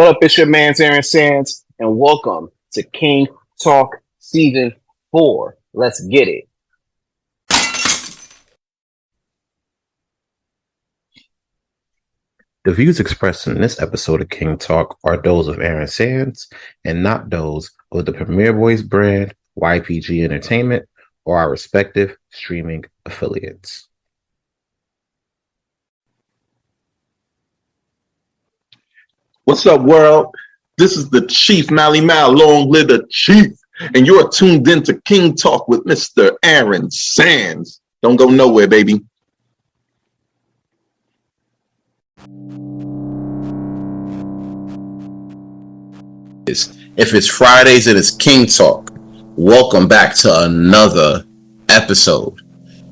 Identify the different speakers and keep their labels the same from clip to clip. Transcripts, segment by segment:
Speaker 1: What up, it's your man's Aaron Sands, and welcome to King Talk Season 4. Let's get it.
Speaker 2: The views expressed in this episode of King Talk are those of Aaron Sands and not those of the Premier Boys brand, YPG Entertainment, or our respective streaming affiliates.
Speaker 3: What's up, world? This is the Chief Malimal, long live the Chief, and you're tuned into King Talk with Mr. Aaron Sands. Don't go nowhere, baby.
Speaker 4: If it's Fridays and it's King Talk, welcome back to another episode.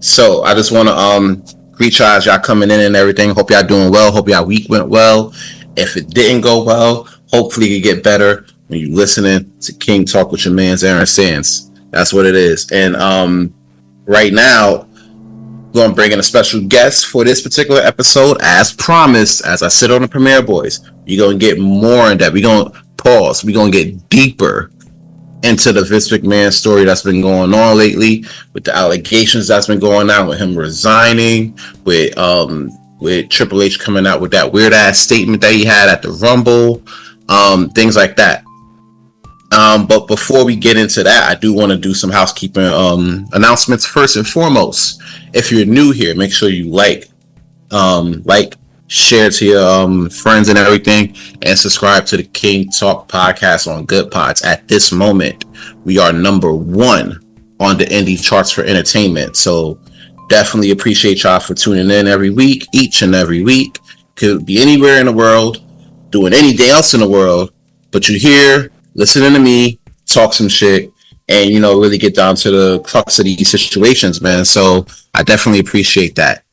Speaker 4: So I just want to greet y'all as y'all coming in and everything. Hope y'all doing well. Hope y'all week went well. If it didn't go well, hopefully it get better when you're listening to King Talk with your man's Aaron Sands. That's what it is. And right now, we're going to bring in a special guest for this particular episode. As promised, as I sit on the Premier Boys, you're going to get more in depth. We're going to pause. We're going to get deeper into the Vince McMahon story that's been going on lately, with the allegations that's been going on, with him resigning, with Triple H coming out with that weird ass statement that he had at the Rumble, things like that. But before we get into that, I do want to do some housekeeping announcements. First and foremost, if you're new here, make sure you like, share to your friends and everything, and subscribe to the King Talk podcast on Good Pods. At this moment, we are number 1 on the indie charts for entertainment. So definitely appreciate y'all for tuning in every week, each and every week. Could be anywhere in the world, doing anything else in the world, but you're here listening to me talk some shit and, you know, really get down to the crux of these situations, man. So I definitely appreciate that.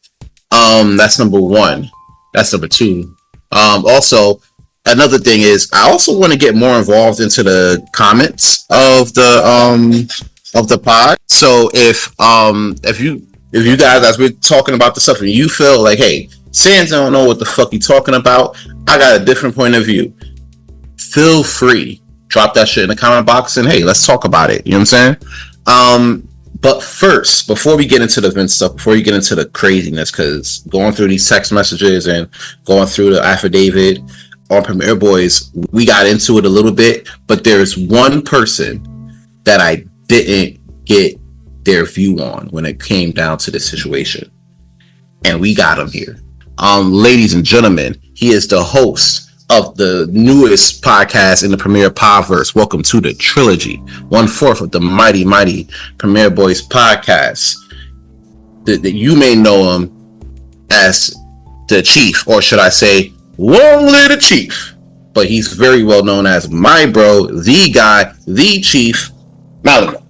Speaker 4: That's number 1. That's number 2. Also, another thing is I also want to get more involved into the comments of the pod. So if you guys, as we're talking about the stuff and you feel like, hey, Sands don't know what the fuck you talking about, I got a different point of view, feel free, drop that shit in the comment box and hey, let's talk about it. You know what I'm saying? But first, before we get into the Vince stuff, before you get into the craziness, because going through these text messages and going through the affidavit on Premier Boys, we got into it a little bit, but there's one person that I didn't get their view on when it came down to this situation, and we got him here. Ladies and gentlemen, he is the host of the newest podcast in the Premier Podverse. Welcome to the trilogy, 1/4 of the mighty Premier Boys podcast. That you may know him as the Chief, or should I say, long live the Chief. But he's very well known as my bro, the guy, the Chief, Malimal.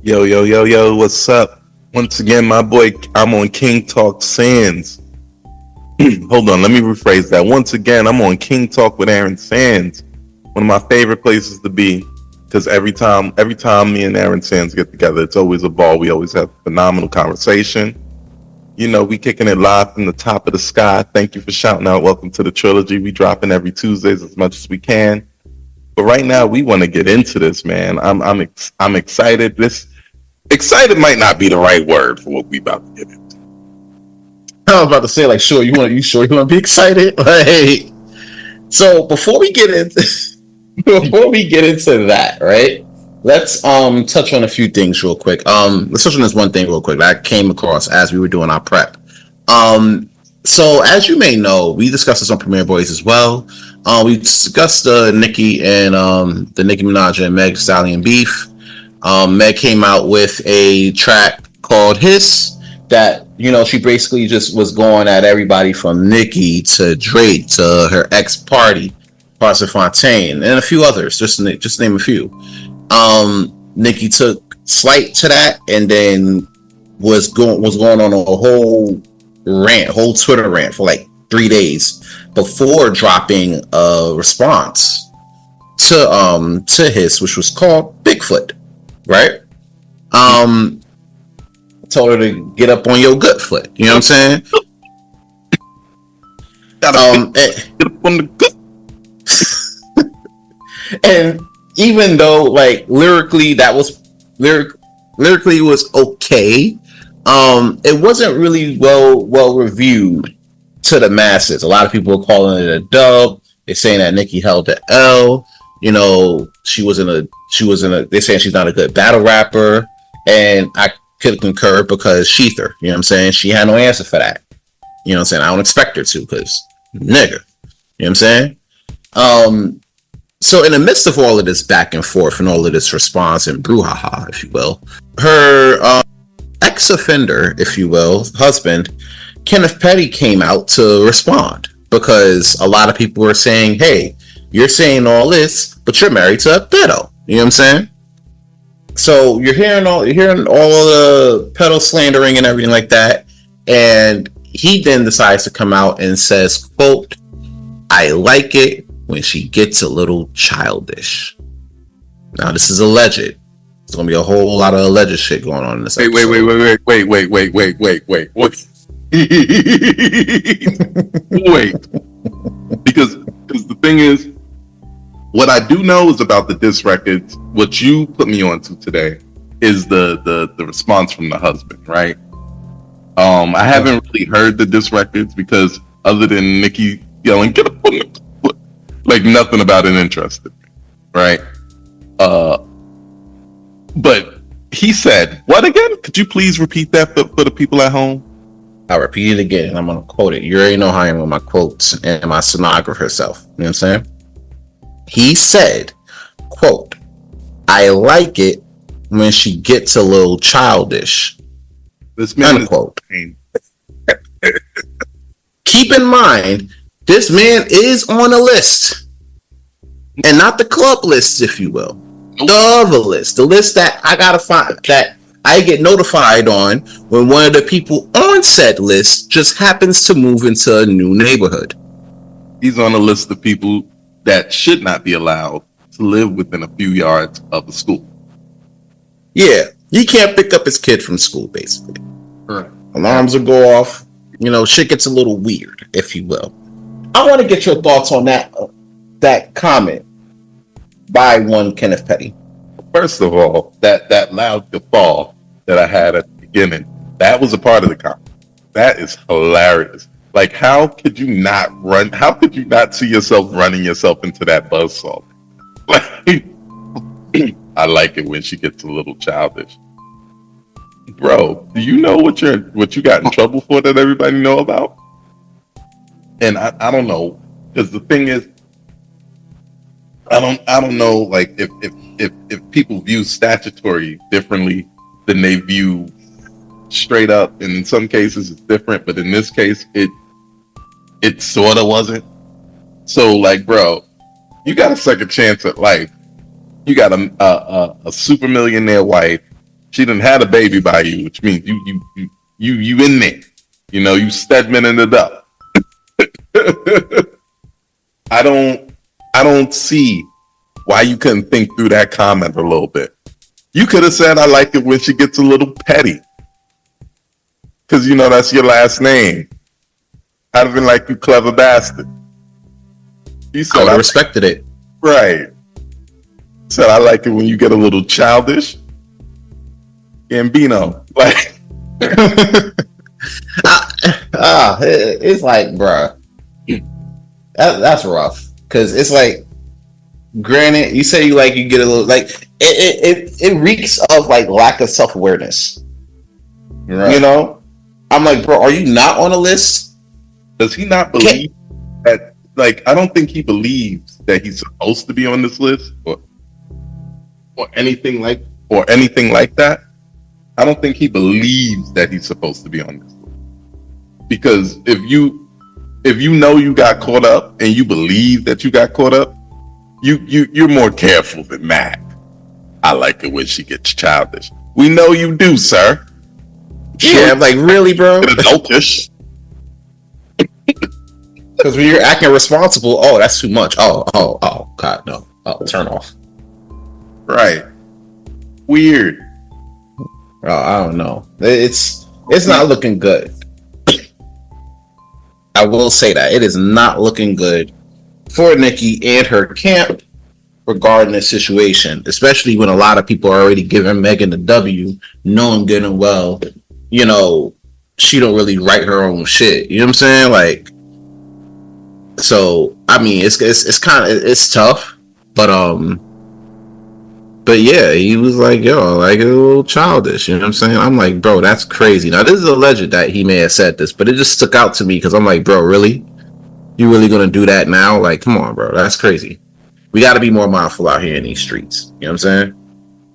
Speaker 3: Yo, what's up? Once again, my boy, I'm on King Talk Sands. Hold on, let me rephrase that. Once again, I'm on King Talk with Aaron Sands. One of my favorite places to be, because every time me and Aaron Sands get together, it's always a ball. We always have phenomenal conversation. You know, we kicking it live from the top of the sky. Thank you for shouting out. Welcome to the trilogy. We dropping every Tuesdays as much as we can. But right now, we want to get into this, man. I'm excited. Excited might not be the right word for what we about to get into.
Speaker 4: I was about to say, like, you sure you want to be excited? Like, so before we get into that, right? Let's touch on a few things real quick. Let's touch on this one thing real quick that I came across as we were doing our prep. So as you may know, we discussed this on Premier Boys as well. We discussed Nicki and the Nicki Minaj and Meg Stallion beef. Meg came out with a track called Hiss that, you know, she basically just was going at everybody from Nicki to Drake to her ex-party, Parson Fontaine, and a few others, just name a few. Nicki took slight to that and then was going on a whole Twitter rant for like 3 days before dropping a response to Hiss, which was called Bigfoot, right? Told her to get up on your gut foot. You know what I'm saying?
Speaker 3: Get up on the gut.
Speaker 4: And even though like lyrically lyrically was okay, it wasn't really well reviewed to the masses. A lot of people are calling it a dub. They're saying that Nicki held the L. You know, she was in a. They're saying she's not a good battle rapper, and I could concur because Sheether. You know what I'm saying? She had no answer for that. You know what I'm saying? I don't expect her to because nigga. You know what I'm saying? So in the midst of all of this back and forth and all of this response and brouhaha, if you will, her ex-offender, if you will, husband, Kenneth Petty came out to respond because a lot of people were saying, hey, you're saying all this, but you're married to a pedo. You know what I'm saying? So you're hearing all the pedo slandering and everything like that. And he then decides to come out and says, quote, I like it when she gets a little childish. Now this is alleged. There's gonna be a whole lot of alleged shit going on in this episode.
Speaker 3: Wait. Because the thing is, what I do know is about the diss records. What you put me onto today is the response from the husband, right? I haven't really heard the diss records because other than Nicki yelling, "Get up on the foot," like nothing about it interested me, right? But he said, "What again? Could you please repeat that for the people at home?"
Speaker 4: I'll repeat it again, and I'm gonna quote it. You already know how I am with my quotes and my stenographer self. You know what I'm saying? He said, quote, I like it when she gets a little childish.
Speaker 3: This man
Speaker 4: unquote. Keep in mind, this man is on a list. And not the club list, if you will. The other list. The list that I gotta find, that I get notified on when one of the people on said list just happens to move into a new neighborhood.
Speaker 3: He's on a list of people that should not be allowed to live within a few yards of the school.
Speaker 4: Yeah, he can't pick up his kid from school, basically.
Speaker 3: Right.
Speaker 4: Alarms will go off. You know, shit gets a little weird, if you will. I want to get your thoughts on that comment by one Kenneth Petty.
Speaker 3: First of all, that loud guffaw that I had at the beginning, that was a part of the comment. That is hilarious. Like, how could you not run? How could you not see yourself running yourself into that buzzsaw? Like, I like it when she gets a little childish. Bro, do you know what you got in trouble for that everybody know about? And I don't know, because the thing is, I don't know, like if people view statutory differently than they view straight up, and in some cases it's different, but in this case it sort of wasn't. So, like, bro, you got a second chance at life. You got a super millionaire wife. She done had a baby by you, which means you in there. You know, you Stedmaning it up. I don't see why you couldn't think through that comment a little bit. You could have said, I like it when she gets a little petty. Because, you know, that's your last name. I'd have been like, you clever bastard. You said,
Speaker 4: I would have respected it.
Speaker 3: Right. Said, I like it when you get a little childish. Gambino. Like,
Speaker 4: it's like, bruh, that's rough. Because it's like, granted, you say you get a little, like, it reeks of like lack of self-awareness. Right. You know? I'm like, bro, are you not on a list?
Speaker 3: Does he not believe that, like, I don't think he believes that he's supposed to be on this list or anything like that. I don't think he believes that he's supposed to be on this list. Because if you know you got caught up and you believe that you got caught up, you're more careful than Mac. I like it when she gets childish. We know you do, sir.
Speaker 4: Yeah, I'm like, really, bro?
Speaker 3: Adultish.
Speaker 4: Because when you're acting responsible, oh, that's too much. Oh, God, no. Oh, turn off.
Speaker 3: Right. Weird.
Speaker 4: Oh, I don't know. It's not looking good. I will say that. It is not looking good for Nicki and her camp. regarding this situation, especially when a lot of people are already giving Megan the W, knowing good and well, you know, she don't really write her own shit. You know what I'm saying? Like, so I mean, it's kind of it's tough, but yeah, he was like, yo, like a little childish. You know what I'm saying? I'm like, bro, that's crazy. Now this is alleged that he may have said this, but it just stuck out to me because I'm like, bro, really? You really gonna do that now? Like, come on, bro, that's crazy. We got to be more mindful out here in these streets. You know what I'm saying?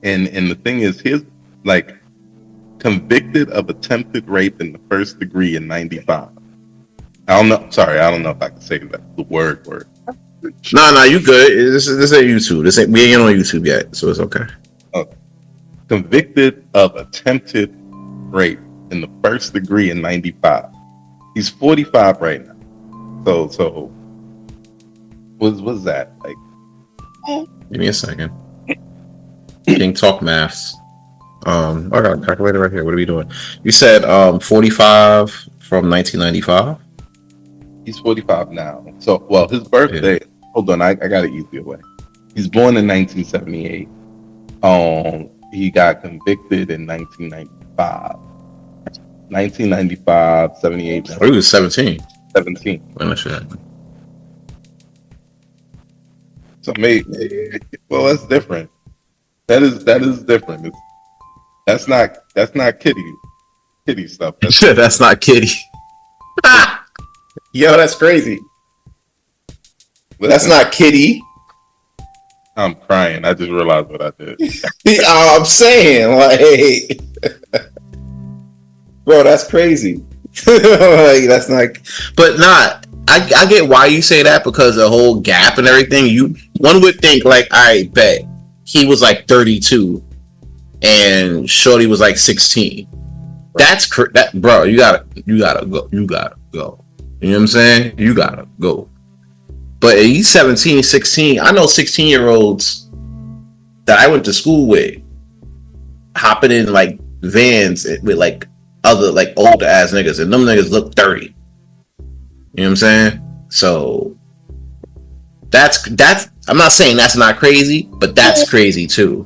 Speaker 3: And the thing is, he's like convicted of attempted rape in the first degree in '95. I don't know. Sorry, I don't know if I can say that the word.
Speaker 4: No, you good. This ain't YouTube. We ain't on YouTube yet, so it's okay.
Speaker 3: Okay. Convicted of attempted rape in the first degree in '95. He's 45 right now. So what's that like?
Speaker 4: Give me a second. King Talk Maths. I got a calculator right here. What are we doing? You said 45 from 1995.
Speaker 3: He's 45 now. So, well, his birthday. Yeah. Hold on, I got it easier way. He's born in 1978. He got convicted in 1995. 1995, 78.
Speaker 4: Oh, he was 17.
Speaker 3: 17.
Speaker 4: When that shit happened.
Speaker 3: So maybe, well, that's different. That is different. That's not kitty stuff.
Speaker 4: That's not kitty. Yo, that's crazy. That's not kitty.
Speaker 3: I'm crying. I just realized what I did.
Speaker 4: I'm saying, like, bro, that's crazy. Like, that's not, but not. I get why you say that because the whole gap and everything. One would think like, I bet he was like 32 and Shorty was like 16. That's that, bro. You gotta go. You know what I'm saying? You gotta go. But he's 17, 16. I know 16-year-olds that I went to school with hopping in like vans with like other like older ass niggas, and them niggas look 30. You know what I'm saying? So that's I'm not saying that's not crazy, but that's crazy too.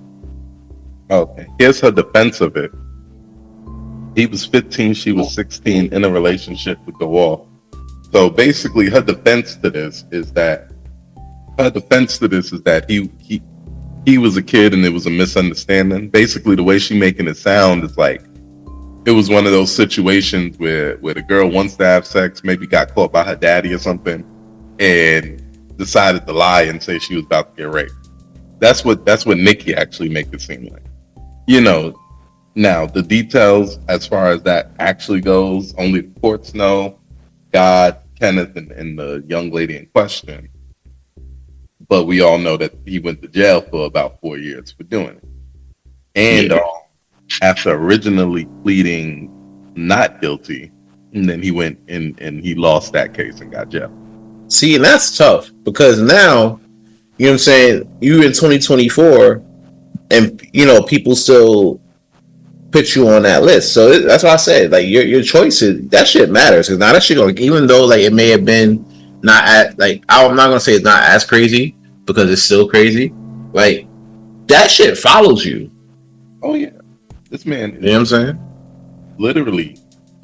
Speaker 3: Okay. Here's her defense of it. He was 15, she was 16 in a relationship with the wall. So basically her defense to this is that he was a kid and it was a misunderstanding. Basically the way she making it sound is like it was one of those situations where the girl wants to have sex, maybe got caught by her daddy or something, and decided to lie and say she was about to get raped. That's what Nikki actually make it seem like. You know, now the details as far as that actually goes, only the courts know, God, Kenneth, and the young lady in question. But we all know that he went to jail for about 4 years for doing it. And after originally pleading not guilty, and then he went in and he lost that case and got jail.
Speaker 4: See, and that's tough because now, you know what I'm saying, you in 2024 and, you know, people still put you on that list. So that's why I said, like, your choices, that shit matters. Because now that shit, like, even though, like, it may have been not at, like, I'm not going to say it's not as crazy because it's still crazy. Like, that shit follows you.
Speaker 3: Oh, yeah. This man is,
Speaker 4: you know what I'm saying?
Speaker 3: Literally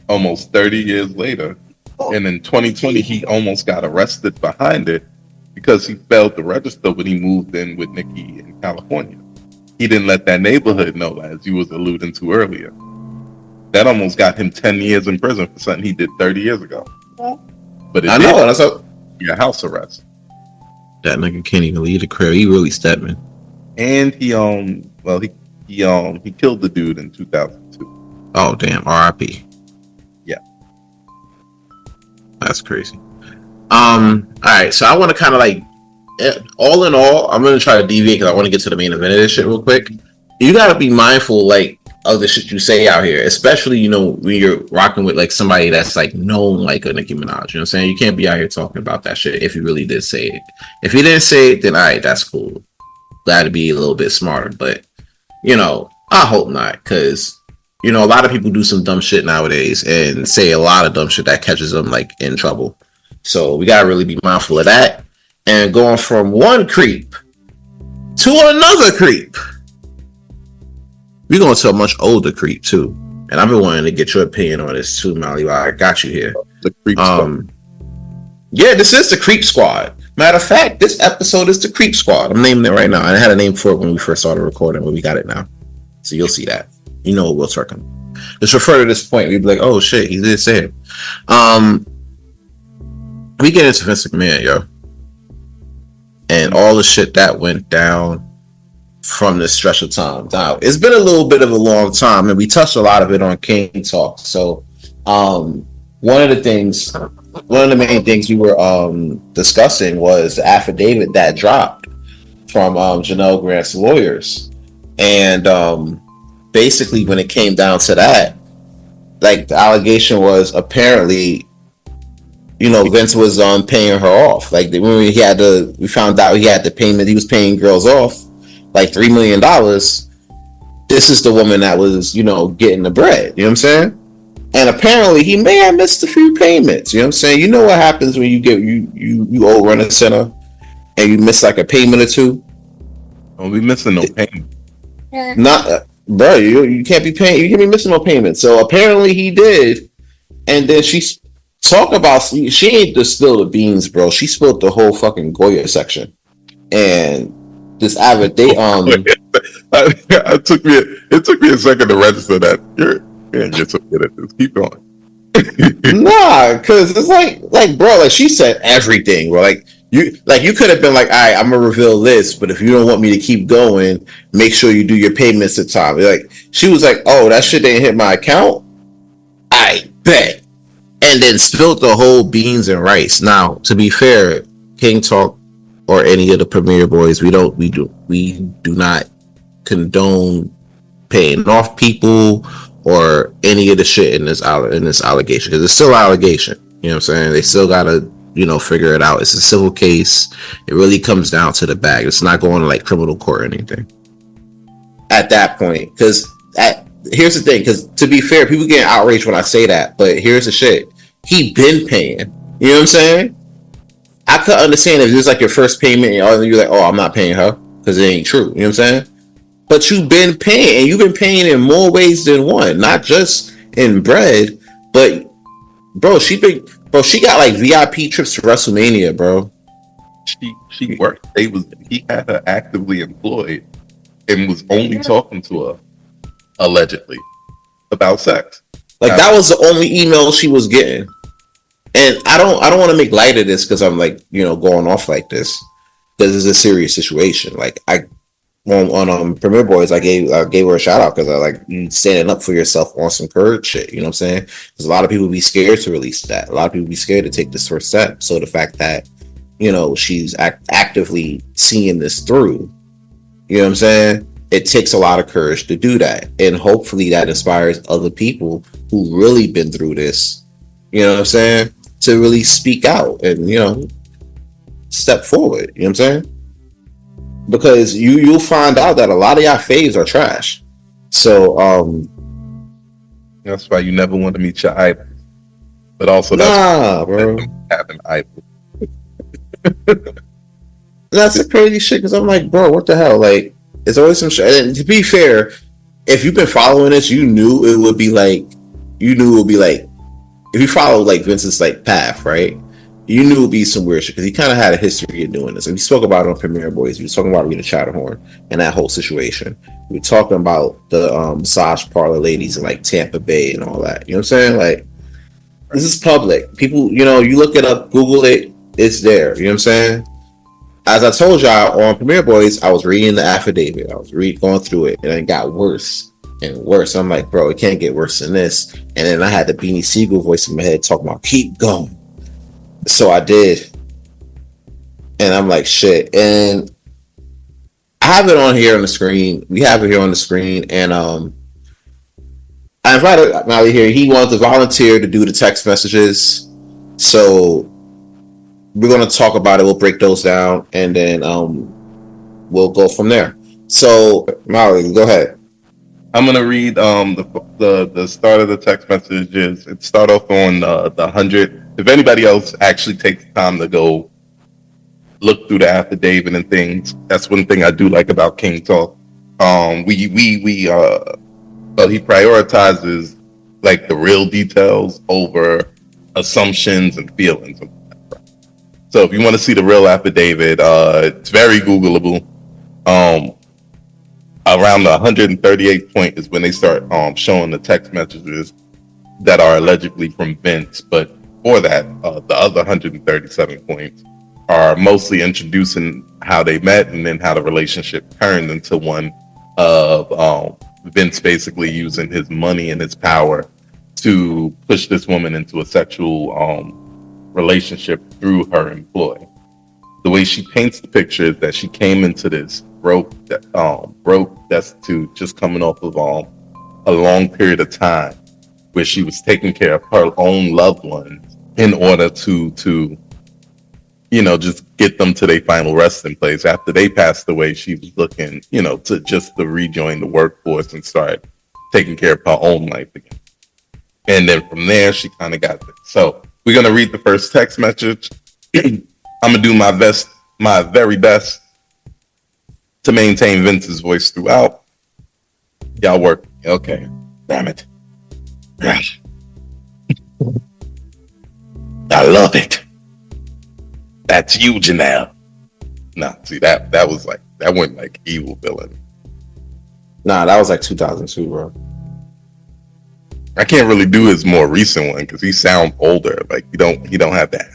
Speaker 3: almost 30 years later. And in 2020, he almost got arrested behind it because he failed to register when he moved in with Nikki in California. He didn't let that neighborhood know, as you was alluding to earlier. That almost got him 10 years in prison for something he did 30 years ago. But I know, that's a house arrest.
Speaker 4: That nigga can't even leave the crib. He really stepping.
Speaker 3: And he killed the dude in 2002.
Speaker 4: Oh damn! R.I.P.
Speaker 3: Yeah,
Speaker 4: that's crazy. All right, so I want to kind of like, all in all, I'm gonna try to deviate because I want to get to the main event of this shit real quick. You gotta be mindful, like, of the shit you say out here, especially, you know, when you're rocking with like somebody that's like known like a Nicki Minaj. You know what I'm saying? You can't be out here talking about that shit if you really did say it. If you didn't say it, then all right, that's cool. Glad to be a little bit smarter, but you know, I hope not, because you know, a lot of people do some dumb shit nowadays and say a lot of dumb shit that catches them like in trouble. So we gotta really be mindful of that. And going from one creep to another creep. We're going to a much older creep too, and I've been wanting to get your opinion on this too, Malimal. I got you here.
Speaker 3: The creep squad.
Speaker 4: Yeah, this is the Creep Squad. Matter of fact, this episode is the Creep Squad. I'm naming it right now. I had a name for it when we first started recording, but we got it now. So you'll see that. You know what we'll talk about. Just refer to this point. We'd be like, oh shit, he did say it. We get into Vince McMahon, yo. And all the shit that went down from this stretch of time. Now, it's been a little bit of a long time, and we touched a lot of it on King Talk. So, one of the main things we were discussing was the affidavit that dropped from Janelle Grant's lawyers. And basically, when it came down to that, like, the allegation was apparently, Vince was paying her off. Like, when we found out he had the payment, he was paying girls off like $3 million. This is the woman that was, getting the bread. You know what I'm saying? And apparently he may have missed a few payments. You know what I'm saying? You know what happens when you owe run a center and you miss like a payment or two?
Speaker 3: Don't be missing no payment.
Speaker 4: Not, bro. You can't be paying. You can't be missing no payment. So apparently he did. And then she ain't just spilled the beans, bro. She spilled the whole fucking Goya section. And this affidavit.
Speaker 3: It took me a second to register that. You're so good at this. Keep going.
Speaker 4: Nah, because it's like, bro, like she said everything, bro. You could have been like, all right, I'm gonna reveal this, but if you don't want me to keep going, make sure you do your payments at time. Like, she was like, oh, that shit didn't hit my account. I bet, and then spilled the whole beans and rice. Now, to be fair, King Talk or any of the Premier Boys, we do not condone paying off people or any of the shit in this allegation, because it's still allegation. You know what I'm saying? They still gotta figure it out. It's a civil case. It really comes down to the bag. It's not going to like criminal court or anything at that point. Because here's the thing. Because to be fair, people get outraged when I say that, but here's the shit. He been paying. You know what I'm saying? I could understand if it's like your first payment and you're like, oh, I'm not paying her, because it ain't true. You know what I'm saying? But you've been paying, and you've been paying in more ways than one, not just in bread, but bro, she got like VIP trips to WrestleMania, bro.
Speaker 3: She worked. He had her actively employed and was only talking to her allegedly about sex.
Speaker 4: Like, that was the only email she was getting. And I don't want to make light of this because I'm like, going off like this, because it's a serious situation. Like, on Premier Boys, I gave her a shout out because I like you standing up for yourself on some courage shit. You know what I'm saying? Because a lot of people be scared to release that. A lot of people be scared to take this first step. So the fact that she's actively seeing this through, you know what I'm saying? It takes a lot of courage to do that, and hopefully that inspires other people who really been through this. You know what I'm saying? To really speak out and step forward. You know what I'm saying? Because you'll find out that a lot of y'all faves are trash. So
Speaker 3: that's why you never want to meet your idol. But also
Speaker 4: bro,
Speaker 3: have an idol.
Speaker 4: That's the crazy shit, because I'm like, bro, what the hell? Like, it's always some shit. And to be fair, if you've been following this, you knew it would be like, if you follow like Vince's like path, right? You knew it would be some weird shit, because he kind of had a history of doing this. And we spoke about it on Premier Boys. We were talking about Rita Chatterhorn and that whole situation. We were talking about the massage parlor ladies in like Tampa Bay and all that. You know what I'm saying? Like, this is public. People, you look it up, Google it, it's there. You know what I'm saying? As I told y'all on Premier Boys, I was reading the affidavit. I was going through it, and it got worse and worse. I'm like, bro, it can't get worse than this. And then I had the Beanie Siegel voice in my head talking about, keep going. So I did. And I'm like, shit. And I have it on here on the screen. We have it here on the screen. And I invited Mally here. He wants to volunteer to do the text messages. So we're going to talk about it. We'll break those down, and then we'll go from there. So Mally, go ahead.
Speaker 3: I'm going to read the start of the text messages. It start off on the 100. If anybody else actually takes time to go look through the affidavit and things. That's one thing I do like about King Talk. He prioritizes like the real details over assumptions and feelings. So if you want to see the real affidavit, it's very Googleable. Around the 138th point is when they start showing the text messages that are allegedly from Vince. But for that, the other 137 points are mostly introducing how they met and then how the relationship turned into one of Vince basically using his money and his power to push this woman into a sexual relationship through her employ. The way she paints the picture is that she came into this broke, destitute, just coming off of a long period of time where she was taking care of her own loved ones in order to just get them to their final resting place. After they passed away, she was looking, to rejoin the workforce and start taking care of her own life again. And then from there, she kind of got this. So we're going to read the first text message. I'm going to do my very best to maintain Vince's voice throughout. Y'all work. Okay. Damn it. Gosh. I love it. That's you, Janelle. Nah, see, that was like, that went like evil villain.
Speaker 2: Nah, that was like 2002, bro.
Speaker 3: I can't really do his more recent one because he sounds older. Like he don't have that.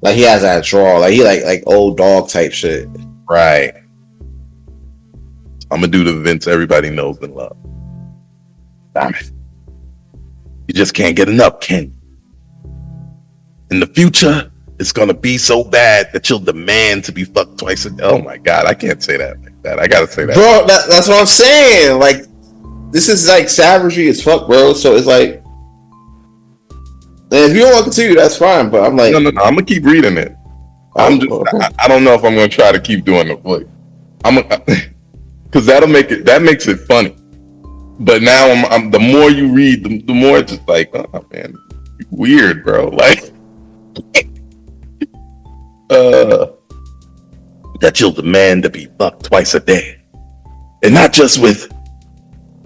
Speaker 2: Like he has that draw. Like he like old dog type shit.
Speaker 3: Right. I'm gonna do the Vince everybody knows and love. Damn it. You just can't get enough, Ken. In the future, it's gonna be so bad that you'll demand to be fucked twice a day. Oh my god, I can't say that like that. I gotta say that.
Speaker 2: Bro, that's what I'm saying. Like, this is like savagery as fuck, bro. So it's like, if you don't want to continue, that's fine. But I'm like,
Speaker 3: no. I'm gonna keep reading it. I don't know if I'm gonna try to keep doing the voice. Because that makes it funny. But now I'm the more you read, the more it's just like, oh man, weird, bro. Like, that you'll demand to be fucked twice a day, and not just with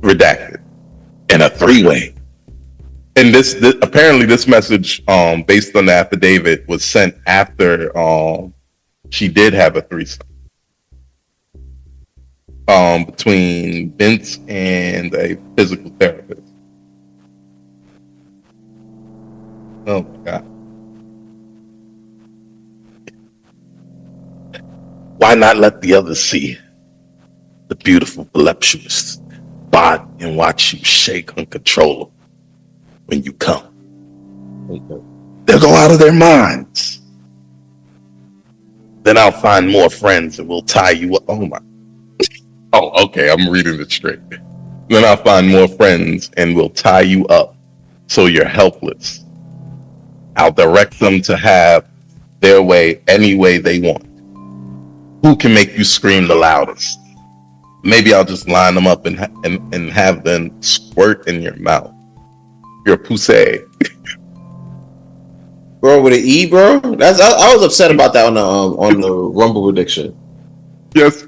Speaker 3: redacted and a three-way. And this apparently this message, based on the affidavit, was sent after she did have a threesome between Vince and a physical therapist. Oh my god. Why not let the others see the beautiful, voluptuous body and watch you shake uncontrollable when you come? They'll go out of their minds. Then I'll find more friends and we'll tie you up. Oh, okay, I'm reading it straight. Then I'll find more friends and we'll tie you up so you're helpless. I'll direct them to have their way any way they want. Who can make you scream the loudest? Maybe I'll just line them up and have them squirt in your mouth. Your pussy.
Speaker 2: bro, with an E, bro. I was upset about that on the Rumble prediction.
Speaker 3: Yes,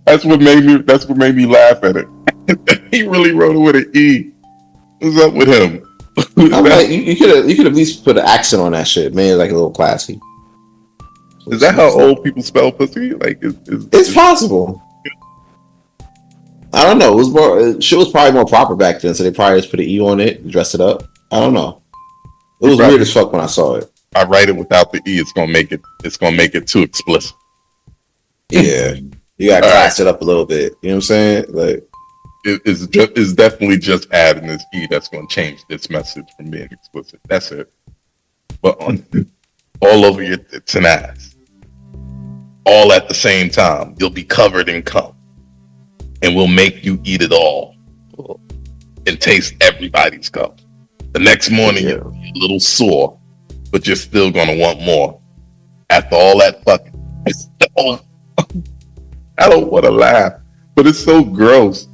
Speaker 3: that's what made me laugh at it. He really wrote it with an E. What's up with him?
Speaker 2: I'm like, you could at least put an accent on that shit, man. Like a little classy.
Speaker 3: Is that how old people spell pussy? Like,
Speaker 2: it's possible. I don't know. It was more. Shit was probably more proper back then, so they probably just put an E on it, dress it up. I don't know. It was weird as fuck when I saw it.
Speaker 3: I write it without the E. It's gonna make it too explicit.
Speaker 2: Yeah, you gotta class it up a little bit. You know what I'm saying? Like,
Speaker 3: it's definitely just adding this E that's gonna change this message from being explicit. That's it. But on all over your tits and ass, all at the same time, you'll be covered in cum, and we'll make you eat it all and taste everybody's cum. The next morning, you're a little sore, but you're still gonna want more. After all that fucking, I don't want to laugh, but it's so gross.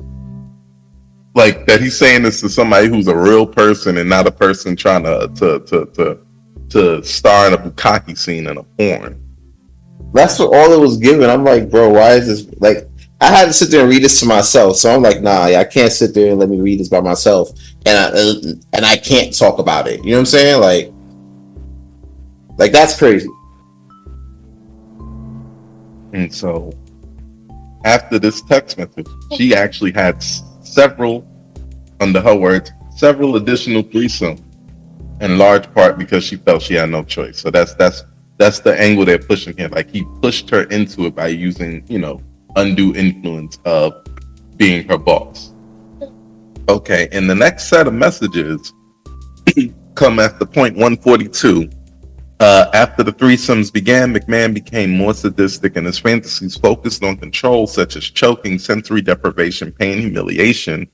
Speaker 3: Like that he's saying this to somebody who's a real person and not a person trying to to star in a bukkake scene in a porn.
Speaker 2: That's what all it was given. I'm like, bro, why is this like? I had to sit there and read this to myself. So I'm like, nah, I can't sit there and let me read this by myself, and I can't talk about it. You know what I'm saying? Like that's crazy.
Speaker 3: And so, after this text message, she actually had several, under her words, several additional threesomes, in large part because she felt she had no choice. So that's the angle they're pushing here. Like he pushed her into it by using, undue influence of being her boss. Okay, and the next set of messages come at the point 142. After the threesomes began, McMahon became more sadistic and his fantasies focused on control such as choking, sensory deprivation, pain, humiliation,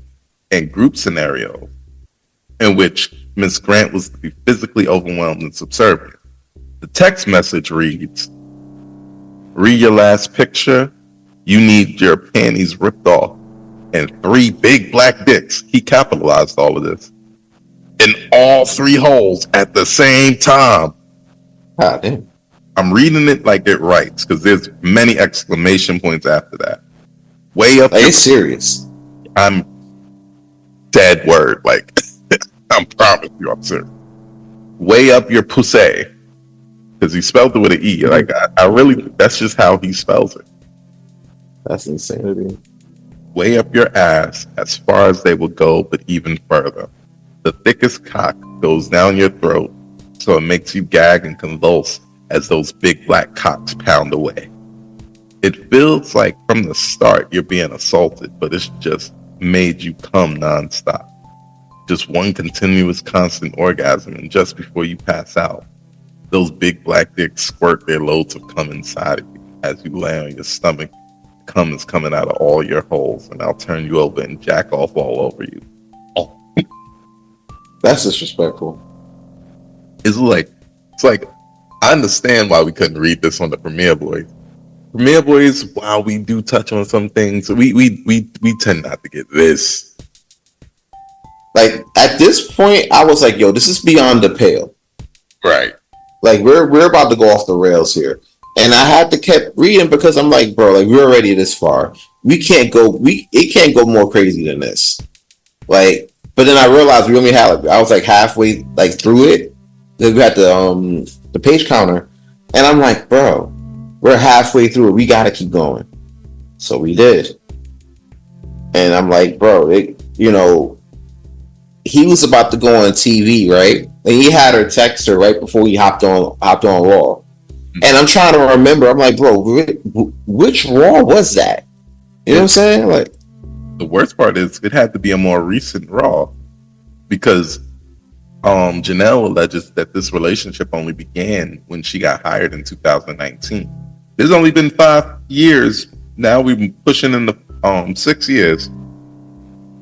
Speaker 3: and group scenarios in which Miss Grant was to be physically overwhelmed and subservient. The text message reads, "Read your last picture. You need your panties ripped off and 3 big black dicks." He capitalized all of this. "In all 3 holes at the same time."
Speaker 2: God damn.
Speaker 3: I'm reading it like it writes because there's many exclamation points after that. Way up.
Speaker 2: Like, it's serious.
Speaker 3: I'm dead word. Like, I promise you, I'm serious. "Way up your pussy." Because he spelled it with an E. Like, I really, that's just how he spells it.
Speaker 2: That's insanity.
Speaker 3: "Way up your ass as far as they will go, but even further. The thickest cock goes down your throat, so it makes you gag and convulse as those big black cocks pound away. It feels like from the start you're being assaulted, but it's just made you come nonstop. Just one continuous constant orgasm, and just before you pass out, those big black dicks squirt their loads of cum inside of you as you lay on your stomach. Cum is coming out of all your holes, and I'll turn you over and jack off all over you." Oh.
Speaker 2: That's disrespectful.
Speaker 3: It's like I understand why we couldn't read this on the Premiere Boys. Premiere Boys, while we do touch on some things, we tend not to get this.
Speaker 2: Like at this point, I was like, yo, this is beyond the pale.
Speaker 3: Right.
Speaker 2: Like we're about to go off the rails here. And I had to keep reading because I'm like, bro, like we're already this far. It can't go more crazy than this. Like, but then I realized we only had I was like halfway like through it. Then we had the page counter, and I'm like, bro, we're halfway through it. We gotta keep going. So we did. And I'm like, bro, he was about to go on TV, right? And he had her text her right before he hopped on Raw. And I'm trying to remember. I'm like, bro, which Raw was that? You know what I'm saying? Like,
Speaker 3: the worst part is it had to be a more recent Raw because Janelle alleges that this relationship only began when she got hired in 2019. There's only been 5 years. Now we've been pushing in the 6 years.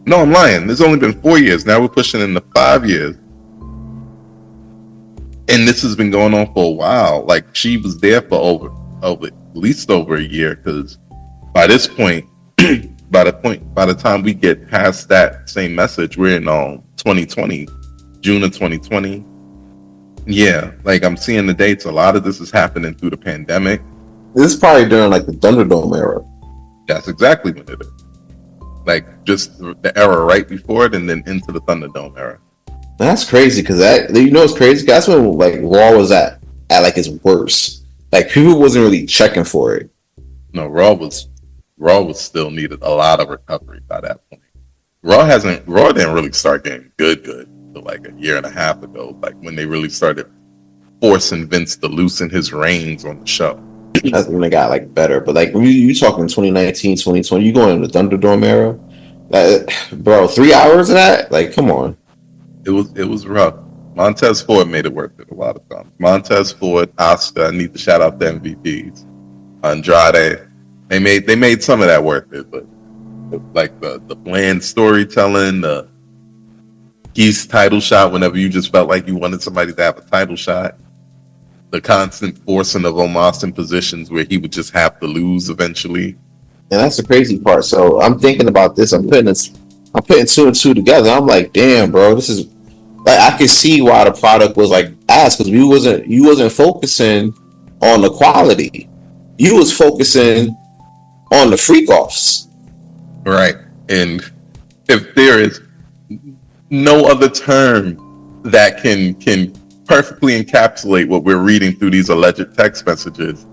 Speaker 3: No, I'm lying. There's only been 4 years. Now we're pushing in the 5 years. And this has been going on for a while. Like, she was there for over at least over a year, because by this point, by the time we get past that same message, we're in 2020, June of 2020. Yeah, like I'm seeing the dates. A lot of this is happening through the pandemic.
Speaker 2: this is probably during like the Thunderdome era.
Speaker 3: That's exactly what it is. Like just the era right before it, and then into the Thunderdome era.
Speaker 2: That's crazy because it's crazy. That's when like Raw was at like its worst. Like people wasn't really checking for it.
Speaker 3: No, Raw was still needed a lot of recovery by that point. Raw didn't really start getting good until like a year and a half ago, like when they really started forcing Vince to loosen his reins on the show.
Speaker 2: That's when they got like better. But like you talking 2019, 2020, you going in the Thunderdome era? Bro, 3 hours of that? Like, come on.
Speaker 3: It was rough. Montez Ford made it worth it a lot of times. Montez Ford, Asuka, I need to shout out the MVPs. Andrade, they made some of that worth it, but like the bland storytelling, the Geese title shot whenever you just felt like you wanted somebody to have a title shot, the constant forcing of Omos in positions where he would just have to lose eventually.
Speaker 2: And that's the crazy part. So I'm thinking about this. I'm putting two and two together. I'm like, damn, bro, this is
Speaker 4: like I could see why the product was like ass, because you wasn't focusing on the quality. You was focusing on the freak offs.
Speaker 3: Right. And if there is no other term that can perfectly encapsulate what we're reading through these alleged text messages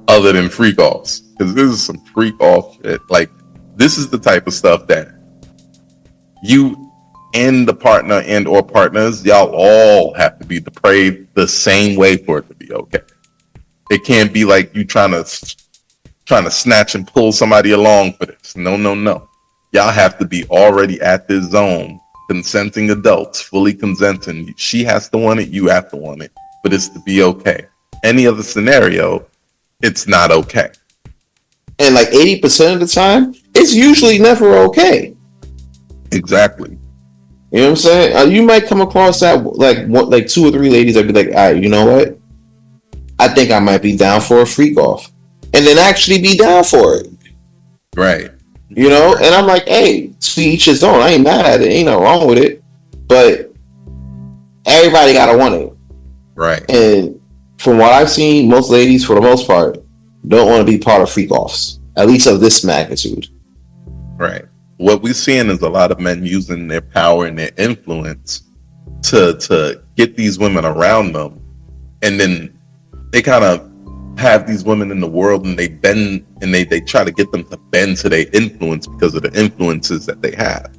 Speaker 3: other than freak offs, because this is some freak off shit. Like, this is the type of stuff that you and the partner and or partners, y'all all have to be depraved the same way for it to be okay. It can't be like you trying to snatch and pull somebody along for this. No. Y'all have to be already at this zone, consenting adults, fully consenting. She has to want it, you have to want it, for this to be okay. Any other scenario, it's not okay.
Speaker 4: And like 80% of the time, it's usually never okay.
Speaker 3: Exactly.
Speaker 4: You know what I'm saying? You might come across that like 2 or 3 ladies that be like, all right, you know what? I think I might be down for a freak off, and then actually be down for it.
Speaker 3: Right.
Speaker 4: You know, and I'm like, hey, to each his own. I ain't mad at it. Ain't nothing wrong with it. But everybody gotta want it.
Speaker 3: Right.
Speaker 4: And from what I've seen, most ladies, for the most part, don't want to be part of freak offs, at least of this magnitude.
Speaker 3: Right. What we're seeing is a lot of men using their power and their influence to get these women around them, and then they kind of have these women in the world, and they bend, and they try to get them to bend to their influence because of the influences that they have.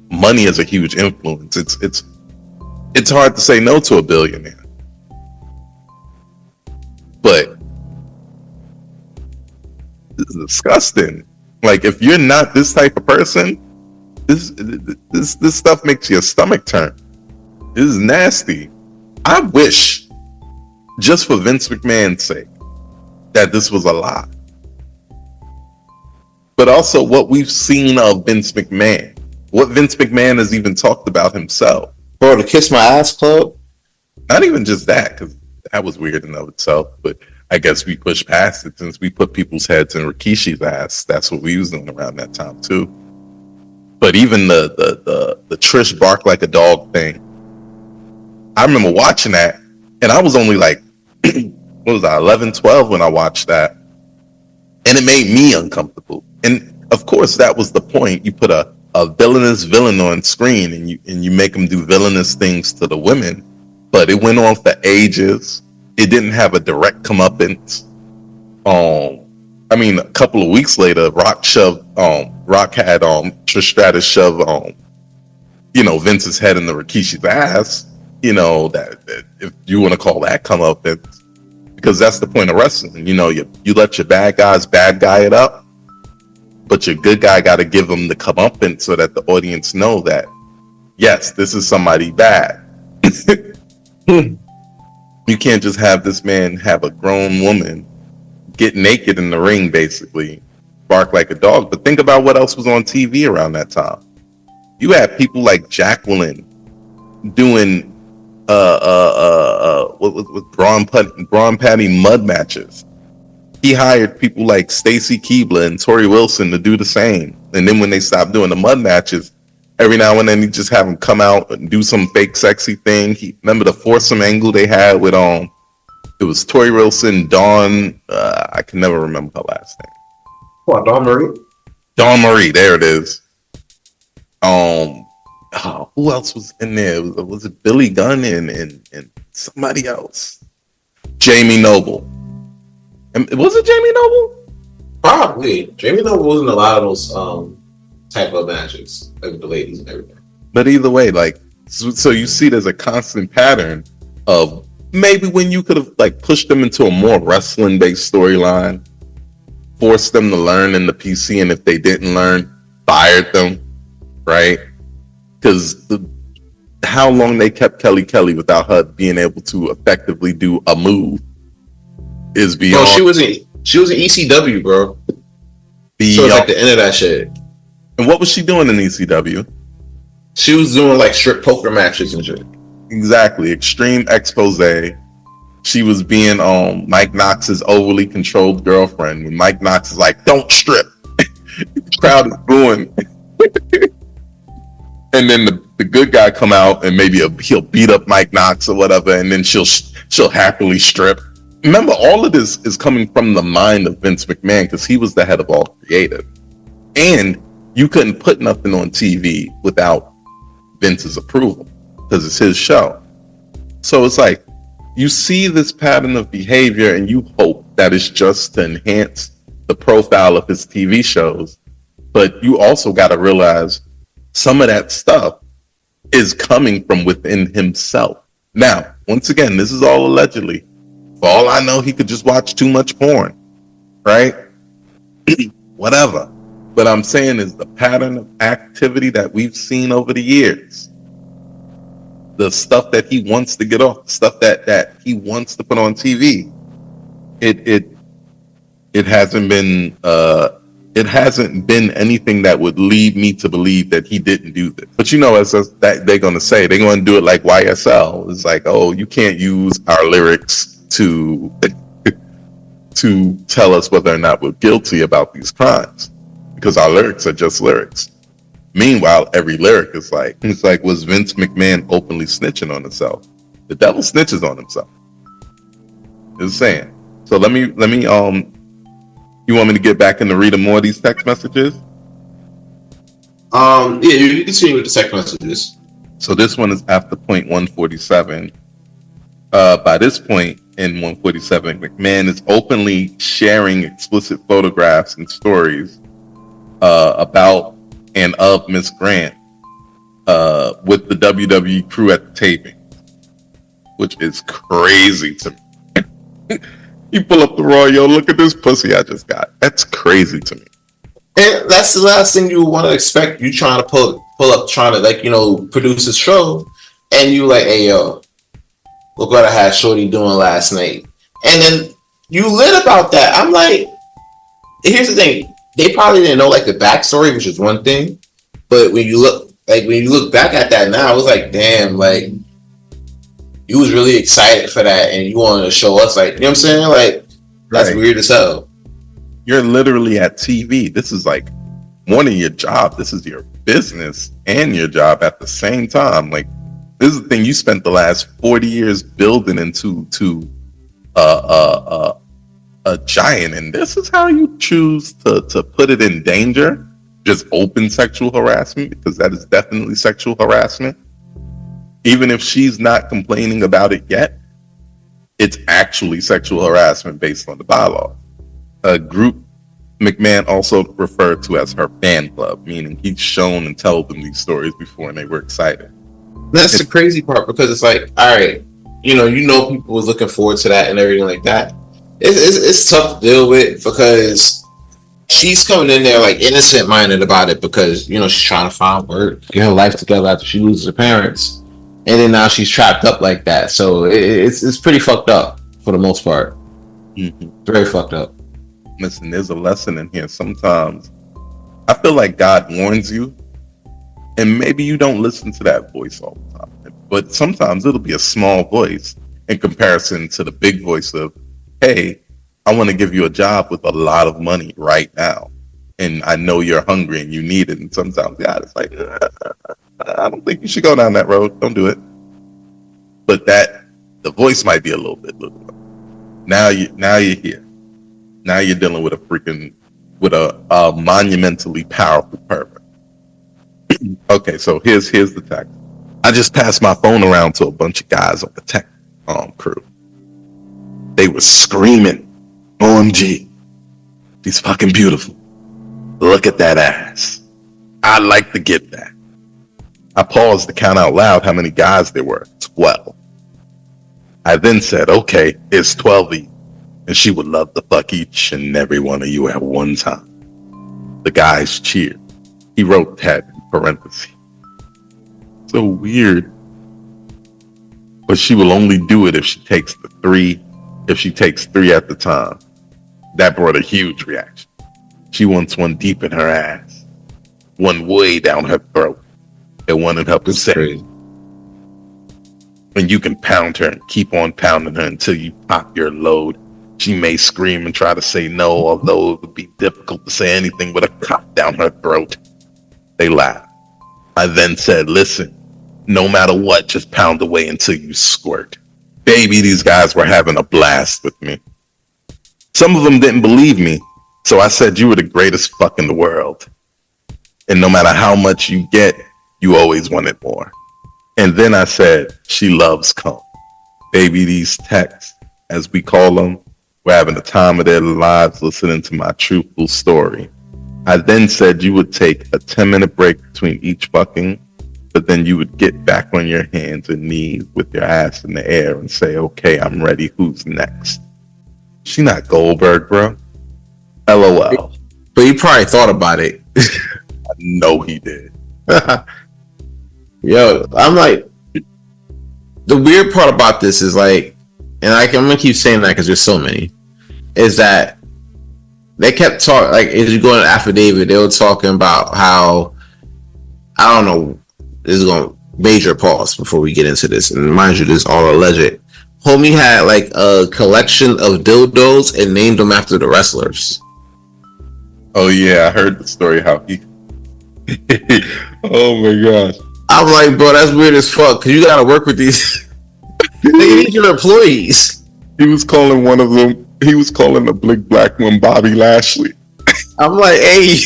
Speaker 3: Money is a huge influence. It's hard to say no to a billionaire, but it's disgusting. Like, if you're not this type of person, this stuff makes your stomach turn. This is nasty. I wish, just for Vince McMahon's sake, that this was a lie. But also what we've seen of Vince McMahon, what Vince McMahon has even talked about himself.
Speaker 4: Bro, the Kiss My Ass Club?
Speaker 3: Not even just that, because that was weird in and of itself, but I guess we pushed past it since we put people's heads in Rikishi's ass. That's what we was doing around that time too. But even the Trish bark like a dog thing, I remember watching that, and I was only like, what was I, 11, 12 when I watched that, and it made me uncomfortable. And of course, that was the point. You put a villainous villain on screen, and you make them do villainous things to the women, but it went on for ages. It didn't have a direct comeuppance. I mean, a couple of weeks later, Rock had Trish Stratus shove Vince's head in the Rikishi's ass. That if you want to call that comeuppance, because that's the point of wrestling. You let your bad guys bad guy it up, but your good guy got to give them the comeuppance so that the audience know that, yes, this is somebody bad. You can't just have this man have a grown woman get naked in the ring, basically bark like a dog. But think about what else was on TV around that time. You had people like Jacqueline doing with Braun Patty mud matches. He hired people like Stacy Keibler and Tori Wilson to do the same. And then when they stopped doing the mud matches, every now and then he just have them come out and do some fake sexy thing. Remember the foursome angle they had with it was Tori Wilson, Dawn, I can never remember her last name.
Speaker 4: What, Dawn Marie?
Speaker 3: Dawn Marie, there it is. Who else was in there? Was it Billy Gunn and somebody else? Jamie Noble. Was it Jamie Noble?
Speaker 4: Probably. Jamie Noble was in a lot of those type of matches, like with the ladies and everything.
Speaker 3: But either way, like, so you see there's a constant pattern of maybe when you could have like pushed them into a more wrestling based storyline, forced them to learn in the PC, and if they didn't learn, fired them, right? Because how long they kept Kelly without her being able to effectively do a move is beyond.
Speaker 4: Bro, she was in ECW, bro.
Speaker 3: Beyond.
Speaker 4: So it's like the end of that shit.
Speaker 3: And what was she doing in ECW?
Speaker 4: She was doing like strip poker matches and shit.
Speaker 3: Exactly. Extreme expose. She was being Mike Knox's overly controlled girlfriend. When Mike Knox is like, don't strip. The crowd is booing. And then the good guy come out and maybe he'll beat up Mike Knox or whatever, and then she'll happily strip. Remember, all of this is coming from the mind of Vince McMahon because he was the head of all creative. And you couldn't put nothing on TV without Vince's approval because it's his show. So it's like, you see this pattern of behavior and you hope that it's just to enhance the profile of his TV shows. But you also got to realize some of that stuff is coming from within himself. Now, once again, this is all allegedly. For all I know, he could just watch too much porn, right? Whatever. But I'm saying is the pattern of activity that we've seen over the years, the stuff that he wants to get off, stuff that he wants to put on TV, it hasn't been anything that would lead me to believe that he didn't do this. But you know, as that they're going to say, they're going to do it like YSL. It's like, oh, you can't use our lyrics to tell us whether or not we're guilty about these crimes because our lyrics are just lyrics. Meanwhile, every lyric is like, was Vince McMahon openly snitching on himself? The devil snitches on himself. Just saying. So let me you want me to get back into reading more of these text messages?
Speaker 4: Yeah, you can continue with the text messages.
Speaker 3: So this one is after point 147. By this point in 147, McMahon is openly sharing explicit photographs and stories about and of Miss Grant with the WWE crew at the taping, which is crazy to me. You pull up the Raw, yo, look at this pussy I just got. That's crazy to me.
Speaker 4: And that's the last thing you want to expect. You trying to pull up, trying to produce a show, and you like, hey yo, look what I had Shorty doing last night, and then you lit about that. I'm like, here's the thing: they probably didn't know like the backstory, which is one thing, but when you look back at that now, it was like, damn, like you was really excited for that, and you wanted to show us, like, you know what I'm saying? Like, that's right. Weird as hell.
Speaker 3: You're literally at TV. This is like more than your job. This is your business and your job at the same time. Like, this is the thing you spent the last 40 years building into a giant, and this is how you choose to put it in danger. Just open sexual harassment, because that is definitely sexual harassment. Even if she's not complaining about it yet, it's actually sexual harassment based on the bylaw. A group McMahon also referred to as her fan club, meaning he'd shown and told them these stories before and they were excited.
Speaker 4: That's the crazy part, because it's like, all right, you know people was looking forward to that and everything like that. It's tough to deal with, because she's coming in there like innocent minded about it, because she's trying to find work, get her life together after she loses her parents, and then now she's trapped up like that. So it's pretty fucked up for the most part.
Speaker 3: Mm-hmm.
Speaker 4: Very fucked up.
Speaker 3: Listen, there's a lesson in here. Sometimes I feel like God warns you, and maybe you don't listen to that voice all the time, but sometimes it'll be a small voice in comparison to the big voice of, hey, I want to give you a job with a lot of money right now, and I know you're hungry and you need it. And sometimes God is like, I don't think you should go down that road. Don't do it. But the voice might be a little bit. Now you're here. Now you're dealing with a monumentally powerful pervert. Okay, so here's the text. I just passed my phone around to a bunch of guys on the tech crew. They were screaming, OMG, she's fucking beautiful. Look at that ass. I'd like to get that. I paused to count out loud how many guys there were. 12. I then said, okay, it's 12 of you, and she would love to fuck each and every one of you at one time. The guys cheered. He wrote that in parentheses. So weird. But she will only do it if she takes three at the time. That brought a huge reaction. She wants one deep in her ass, one way down her throat, and one in her pussy. And you can pound her and keep on pounding her until you pop your load. She may scream and try to say no, although it would be difficult to say anything with a cock down her throat. They laughed. I then said, listen, no matter what, just pound away until you squirt. Baby, these guys were having a blast with me. Some of them didn't believe me, so I said you were the greatest fuck in the world. And no matter how much you get, you always wanted more. And then I said, she loves cum. Baby, these techs, as we call them, were having the time of their lives listening to my truthful story. I then said you would take a 10-minute break between each fucking, but then you would get back on your hands and knees with your ass in the air and say, okay, I'm ready. Who's next? She not Goldberg, bro. LOL.
Speaker 4: But he probably thought about it.
Speaker 3: I know he did.
Speaker 4: Yo, I'm like, the weird part about this is like, and I'm gonna keep saying that because there's so many, is that they kept talking, like, as you go in an affidavit, they were talking about how, I don't know, this is going to major pause before we get into this, and mind you, this is all alleged. Homie had like a collection of dildos and named them after the wrestlers.
Speaker 3: Oh yeah, I heard the story how he oh my gosh.
Speaker 4: I'm like, bro, that's weird as fuck, because you gotta work with these these are employees.
Speaker 3: He was calling one of them, he was calling the big black one Bobby Lashley.
Speaker 4: I'm like, hey,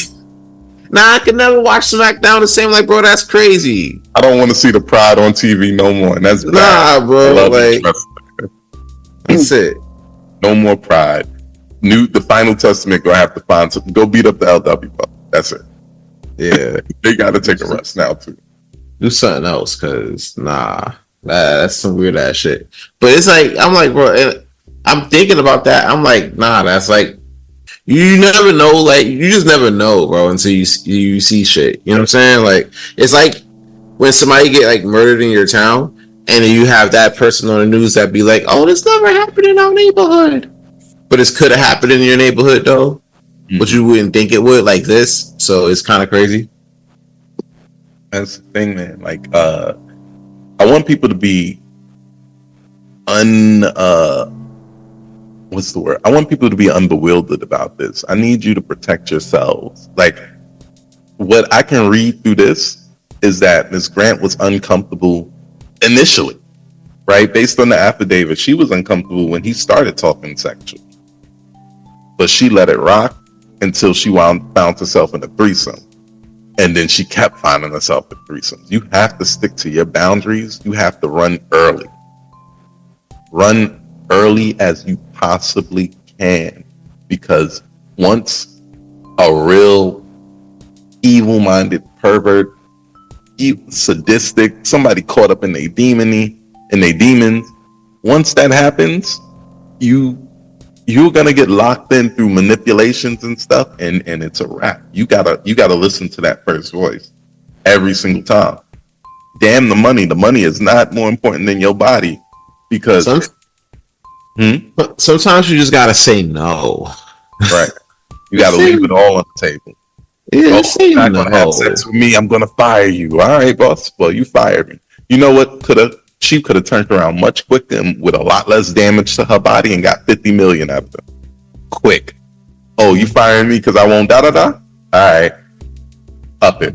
Speaker 4: nah, I can never watch SmackDown the same. Like, bro, that's crazy.
Speaker 3: I don't want to see the Pride on TV no more, and that's bad.
Speaker 4: Nah, bro, like, that's it.
Speaker 3: No more Pride. The Final Testament gonna have to find something. Go beat up the LW. That's it.
Speaker 4: Yeah,
Speaker 3: they got to take a rest now too.
Speaker 4: Do something else, cause nah, that's some weird ass shit. But it's like, I'm like, bro, and I'm thinking about that. I'm like, nah, that's like, you never know. Like, you just never know, bro, until you see shit. You know what I'm saying? Like, it's like when somebody get like murdered in your town, and then you have that person on the news that be like, oh, this never happened in our neighborhood, but it could have happened in your neighborhood though. Mm-hmm. But you wouldn't think it would, like this. So it's kind of crazy.
Speaker 3: That's the thing, man. Like, I want people to be what's the word? I want people to be unbewildered about this. I need you to protect yourselves. Like, what I can read through this is that Ms. Grant was uncomfortable initially, right? Based on the affidavit, she was uncomfortable when he started talking sexual. But she let it rock until she found herself in a threesome. And then she kept finding herself in threesomes. You have to stick to your boundaries. You have to run early. Run early as you possibly can. Because once a real evil-minded pervert, sadistic, somebody caught up in their demons, once that happens, you're gonna get locked in through manipulations and stuff, and it's a wrap. You gotta listen to that first voice every single time. Damn the money. The money is not more important than your body, because
Speaker 4: sometimes you just gotta say no.
Speaker 3: Right. You gotta leave it all on the table.
Speaker 4: Yeah,
Speaker 3: you're not gonna have sex with me, I'm gonna fire you. All right, boss. Well, you fired me. You know what? She could have turned around much quicker and with a lot less damage to her body and got 50 million out of it. Quick. Oh, you firing me because I won't da-da-da? All right. Up it.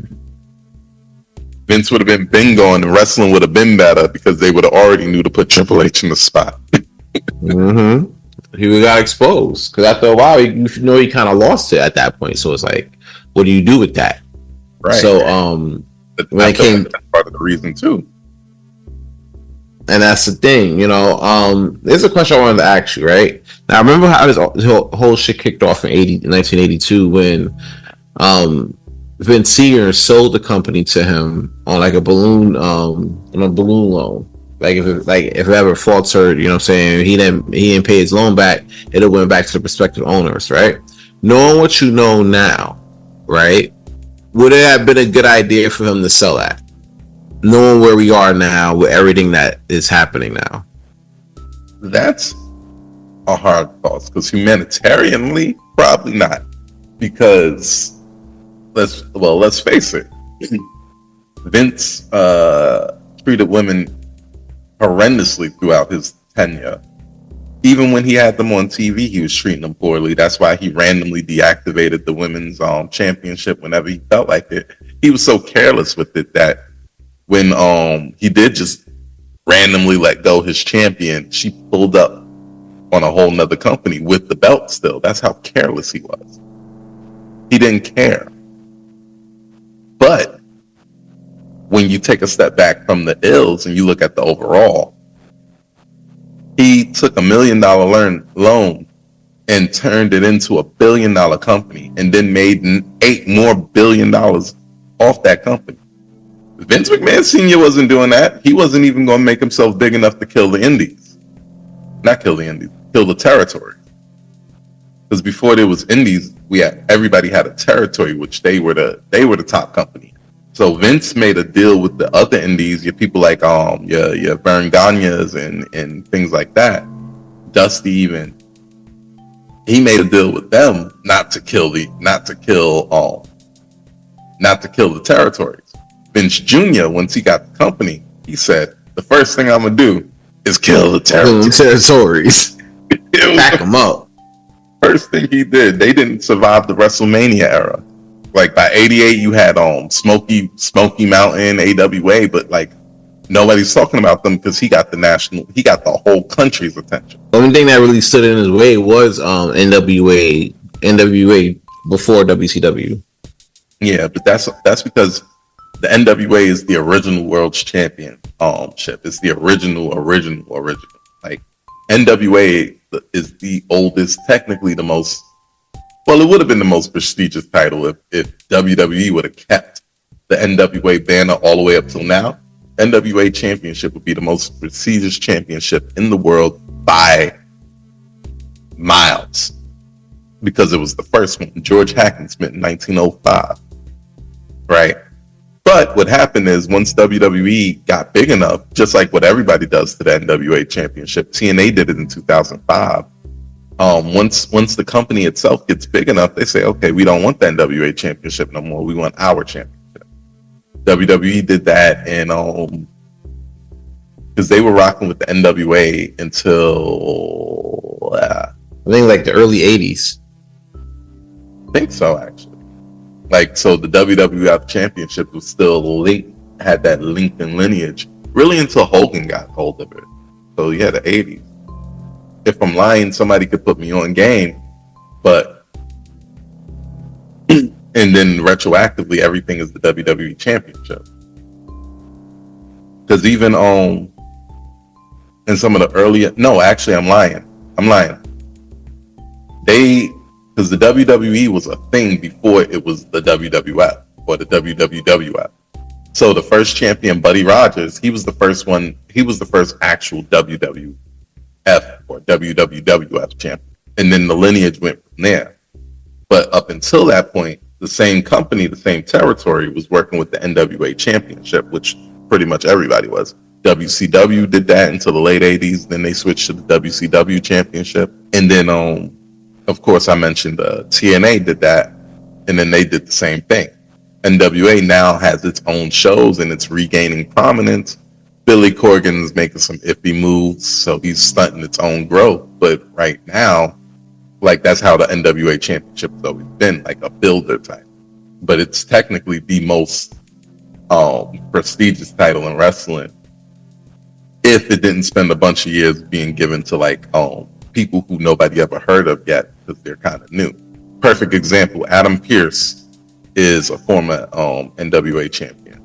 Speaker 3: Vince would have been bingo and the wrestling would have been better because they would have already knew to put Triple H in the spot.
Speaker 4: Mm-hmm. He would have got exposed. Because after a while, he kind of lost it at that point. So it's like, what do you do with that?
Speaker 3: Right.
Speaker 4: So, when I came...
Speaker 3: That's part of the reason, too.
Speaker 4: And that's the thing, you know. There's a question I wanted to ask you, right? Now, I remember how this whole shit kicked off in 1982 when Vince Seeger sold the company to him on like a balloon loan. Like if it ever faltered, you know what I'm saying, he didn't pay his loan back, it went back to the prospective owners, right? Knowing what you know now, right? Would it have been a good idea for him to sell that? Knowing where we are now with everything that is happening now.
Speaker 3: That's a hard pause, because humanitarianly, probably not. Because let's face it, Vince treated women horrendously throughout his tenure. Even when he had them on TV, he was treating them poorly. That's why he randomly deactivated the women's championship whenever he felt like it. He was so careless with it that when he did just randomly let go his champion, she pulled up on a whole nother company with the belt still. That's how careless he was. He didn't care. But when you take a step back from the ills and you look at the overall, he took $1 million loan and turned it into $1 billion company and then made $8 more billion off that company. Vince McMahon Sr. wasn't doing that. He wasn't even going to make himself big enough to kill the indies. Not kill the indies, kill the territory. Because before there was indies, everybody had a territory, which they were the top company. So Vince made a deal with the other indies, your people like your Vern Gagne's and things like that. Dusty even. He made a deal with them not to kill the territories. Vince Jr., once he got the company, he said, the first thing I'm gonna do is kill the
Speaker 2: territories. Back them up.
Speaker 3: First thing he did. They didn't survive the WrestleMania era. Like by '88, you had Smoky Mountain, AWA, but like nobody's talking about them because he got the whole country's attention.
Speaker 2: The only thing that really stood in his way was NWA before WCW.
Speaker 3: Yeah, but that's because the NWA is the original world's championship. It's the original. Like NWA is the oldest, technically the most. Well, it would have been the most prestigious title if WWE would have kept the NWA banner all the way up till now. NWA Championship would be the most prestigious championship in the world by miles because it was the first one. George Hackenschmidt in 1905, right? But what happened is once WWE got big enough, just like what everybody does to the NWA Championship, TNA did it in 2005. Once the company itself gets big enough, they say, okay, we don't want the NWA Championship no more. We want our championship. WWE did that, and because they were rocking with the NWA until
Speaker 2: I think like the early '80s.
Speaker 3: I think so, actually. Like, so the WWF Championship was still had that Lincoln lineage, really until Hogan got hold of it. So yeah, the '80s. If I'm lying, somebody could put me on game, but and then retroactively, everything is the WWE Championship. Because even in some of the earlier, no, actually, I'm lying. Because the WWE was a thing before it was the WWF or the WWF. So the first champion, Buddy Rogers, he was the first one. He was the first actual WWF or WWF champion, and then the lineage went from there. But up until that point, the same company, the same territory was working with the NWA Championship, which pretty much everybody was. WCW did that until the late '80s. Then they switched to the WCW Championship, and then of course, I mentioned TNA did that, and then they did the same thing. NWA now has its own shows, and it's regaining prominence. Billy Corgan's making some iffy moves, so he's stunting its own growth. But right now, like that's how the NWA Championship has always been, like a builder type. But it's technically the most prestigious title in wrestling, if it didn't spend a bunch of years being given to like people who nobody ever heard of yet because they're kind of new. Perfect example, Adam Pearce is a former NWA champion.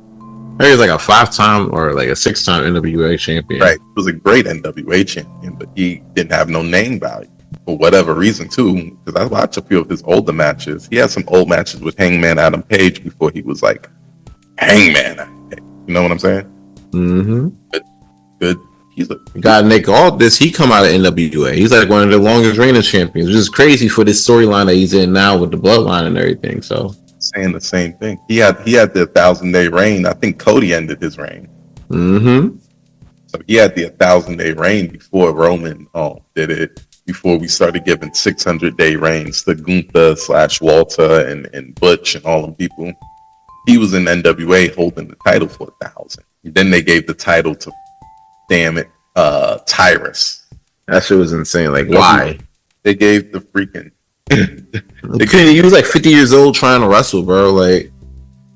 Speaker 2: He was like a 5-time or like a 6-time NWA champion.
Speaker 3: Right. He was a great NWA champion, but he didn't have no name value for whatever reason too, because I watched a few of his older matches. He had some old matches with Hangman Adam Page before he was like Hangman Adam Page. You know what I'm saying?
Speaker 2: Mm-hmm.
Speaker 3: But good. He's a
Speaker 2: God, Nick Aldis, he come out of NWA. He's like one of the longest reigning champions, which is crazy for this storyline that he's in now with the bloodline and everything. So
Speaker 3: saying the same thing. He had the 1,000-day reign. I think Cody ended his reign.
Speaker 2: Mm-hmm.
Speaker 3: So he had the 1,000-day reign before Roman did it. Before we started giving 600-day reigns to Gunther / Walter and Butch and all them people. He was in NWA holding the title for 1,000. Then they gave the title to Tyrus.
Speaker 2: That shit was insane. Like, why?
Speaker 3: They gave the freaking
Speaker 2: he was like 50 years old trying to wrestle, bro. Like,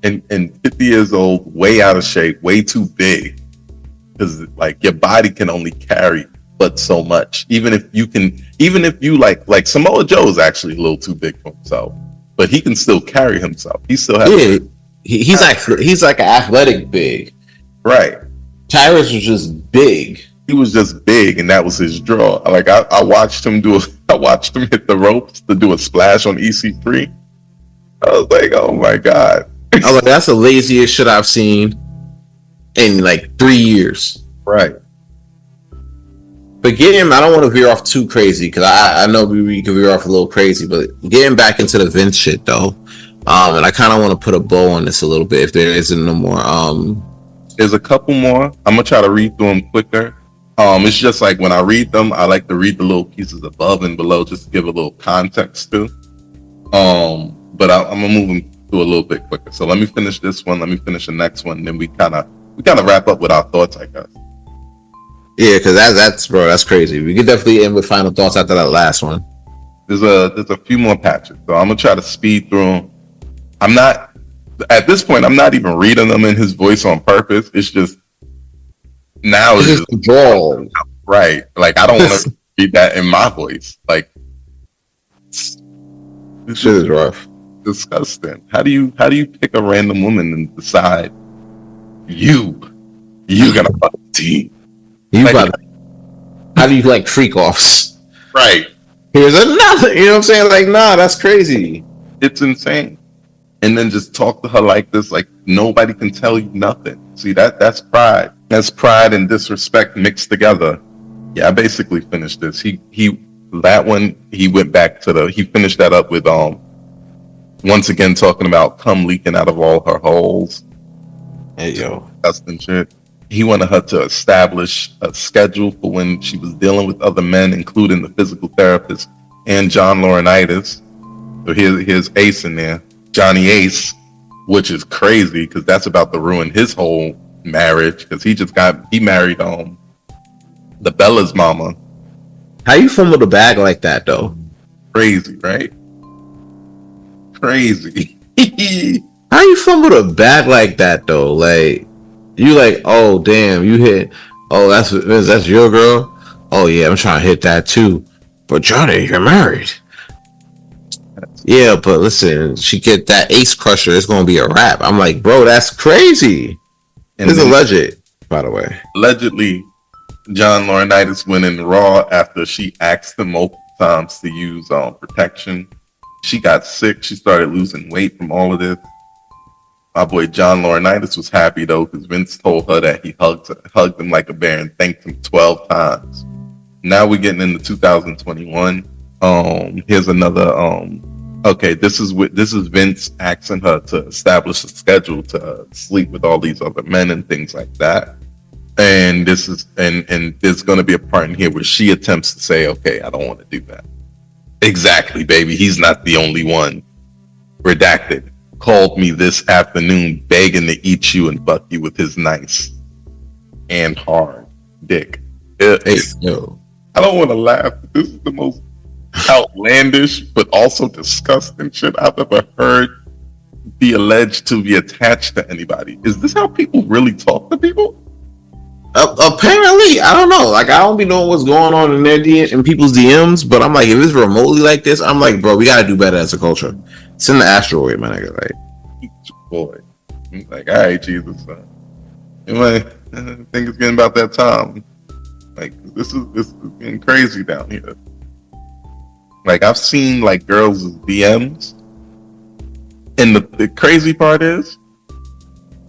Speaker 3: and 50 years old, way out of shape, way too big. Because like your body can only carry but so much. Even if you like Samoa Joe is actually a little too big for himself, but he can still carry himself. He still has
Speaker 4: he's like an athletic big.
Speaker 3: Right.
Speaker 4: Tyrus was just big.
Speaker 3: He was just big, and that was his draw. Like I watched him hit the ropes to do a splash on EC3. I was like, oh my god.
Speaker 4: I was like, that's the laziest shit I've seen in like 3 years.
Speaker 3: Right.
Speaker 4: But I don't want to veer off too crazy because I know we can veer off a little crazy, but getting back into the Vince shit though, and I kind of want to put a bow on this a little bit if there isn't no more.
Speaker 3: There's a couple more. I'm gonna try to read through them quicker. It's just like when I read them, I like to read the little pieces above and below just to give a little context to. But I'm gonna move them through a little bit quicker. So let me finish this one. Let me finish the next one. Then we kind of wrap up with our thoughts, I guess.
Speaker 4: Yeah, because that's crazy. We could definitely end with final thoughts after that last one.
Speaker 3: There's a few more patches, so I'm gonna try to speed through them. I'm not at this point. I'm not even reading them in his voice on purpose. It's just now it's just
Speaker 4: draw.
Speaker 3: Right. Like I don't want to read that in my voice. Like this
Speaker 4: shit is rough.
Speaker 3: Disgusting. How do you pick a random woman and decide you gonna fuck the team?
Speaker 4: How do you like freak offs?
Speaker 3: Right.
Speaker 4: Here's another. You know what I'm saying? Like, nah, that's crazy.
Speaker 3: It's insane. And then just talk to her like this, like nobody can tell you nothing. See, that's pride. That's pride and disrespect mixed together. Yeah, I basically finished this. He went back to he finished that up with once again talking about cum leaking out of all her holes.
Speaker 4: Hey yo.
Speaker 3: Disgusting shit. He wanted her to establish a schedule for when she was dealing with other men, including the physical therapist and John Laurinaitis. So here's Ace in there, Johnny Ace, which is crazy because that's about to ruin his whole marriage because he married the Bella's mama.
Speaker 4: How you fumble the bag like that though?
Speaker 3: Crazy, right? Crazy.
Speaker 4: How you fumble the bag like that though? Like you like, oh damn, you hit. Oh, that's your girl. Oh yeah, I'm trying to hit that too. But Johnny, you're married. Yeah, but listen, she get that ace crusher, it's gonna be a wrap. I'm like, bro, that's crazy. And it's alleged, by the way.
Speaker 3: Allegedly, John Laurinaitis went in Raw after she asked him multiple times to use protection. She got sick. She started losing weight from all of this. My boy John Laurinaitis was happy though, because Vince told her that he hugged him like a bear and thanked him 12 times. Now we're getting into 2021. Here's another. Okay, this is Vince asking her to establish a schedule to sleep with all these other men and things like that. And this is and there's going to be a part in here where she attempts to say, "Okay, I don't want to do that." Exactly, baby. He's not the only one. Redacted. Called me this afternoon begging to eat you and fuck you with his nice and hard dick.
Speaker 4: Hey, yo.
Speaker 3: I don't want to laugh. This is the most outlandish but also disgusting shit I've ever heard be alleged to be attached to anybody. Is this how people really talk to people?
Speaker 4: Apparently, I don't know. Like, I don't be knowing what's going on in in people's DMs, but I'm like, if it's remotely like this, I'm like, bro, we gotta do better as a culture. It's in the asteroid, my nigga. Like,
Speaker 3: boy, like, all right, Jesus, son. Anyway, I think it's getting about that time. Like, this is getting crazy down here. Like, I've seen like girls' DMs, and the crazy part is,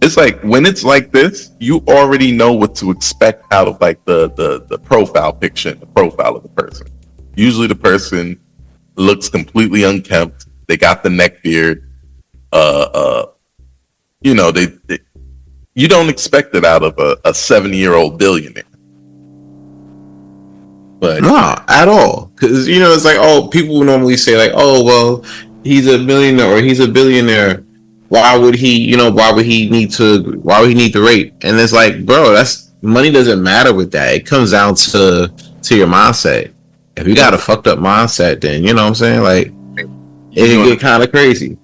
Speaker 3: it's like when it's like this, you already know what to expect out of like the profile picture, the profile of the person. Usually, the person looks completely unkempt. They got the neck beard. You know, they you don't expect it out of a 70-year-old billionaire. But
Speaker 4: no, at all. Because, you know, it's like, oh, people normally say like, oh, well, he's a millionaire or he's a billionaire. Why would he need the rate? And it's like, bro, that's money doesn't matter with that. It comes down to your mindset. If you got a fucked up mindset, then you know what I'm saying? Like, it can get kind of crazy.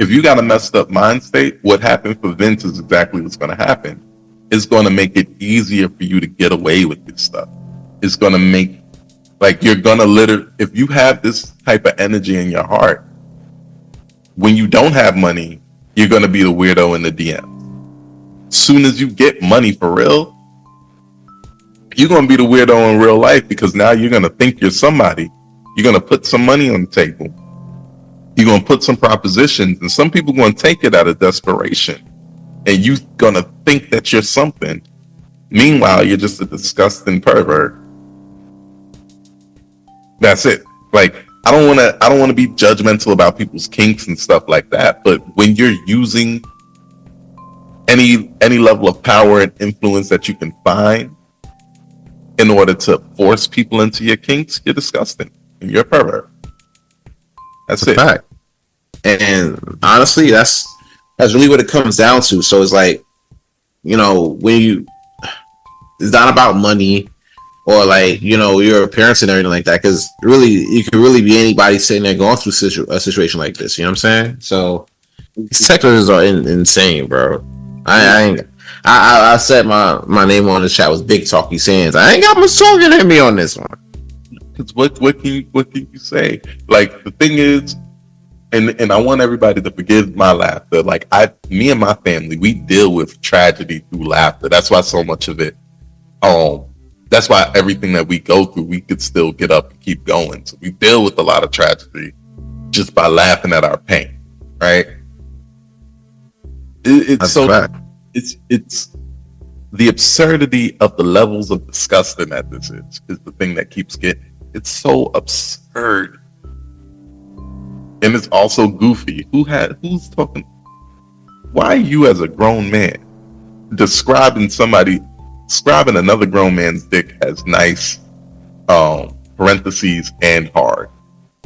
Speaker 3: if you got a messed up mind state, what happened for Vince is exactly what's going to happen. It's going to make it easier for you to get away with this stuff. It's going to make, like, you're going to literally, if you have this type of energy in your heart, when you don't have money, you're going to be the weirdo in the DM. Soon as you get money for real, you're going to be the weirdo in real life, because now you're going to think you're somebody. You're going to put some money on the table. You're going to put some propositions, and some people are going to take it out of desperation. And you're going to think that you're something. Meanwhile, you're just a disgusting pervert. That's it. Like, I don't want to be judgmental about people's kinks and stuff like that, but when you're using any level of power and influence that you can find in order to force people into your kinks, you're disgusting and you're a pervert. That's it.
Speaker 4: Fact. And honestly, that's really what it comes down to. So it's like, you know, it's not about money or like, you know, your appearance and everything like that, because really, you can really be anybody sitting there going through a situation like this. You know what I'm saying? So these sectors are insane, bro. I said my name on the chat was Big Talky Sands. I ain't got much talking at me on this one.
Speaker 3: Because what can you say? Like, the thing is, and I want everybody to forgive my laughter. Like, me and my family, we deal with tragedy through laughter. That's why so much of it, that's why everything that we go through, we could still get up and keep going. So we deal with a lot of tragedy just by laughing at our pain, right? It's the absurdity of the levels of disgusting that this is the thing that keeps getting. It's so absurd. And it's also goofy. Who's talking? Why are you, as a grown man, describing another grown man's dick as nice, parentheses, and hard?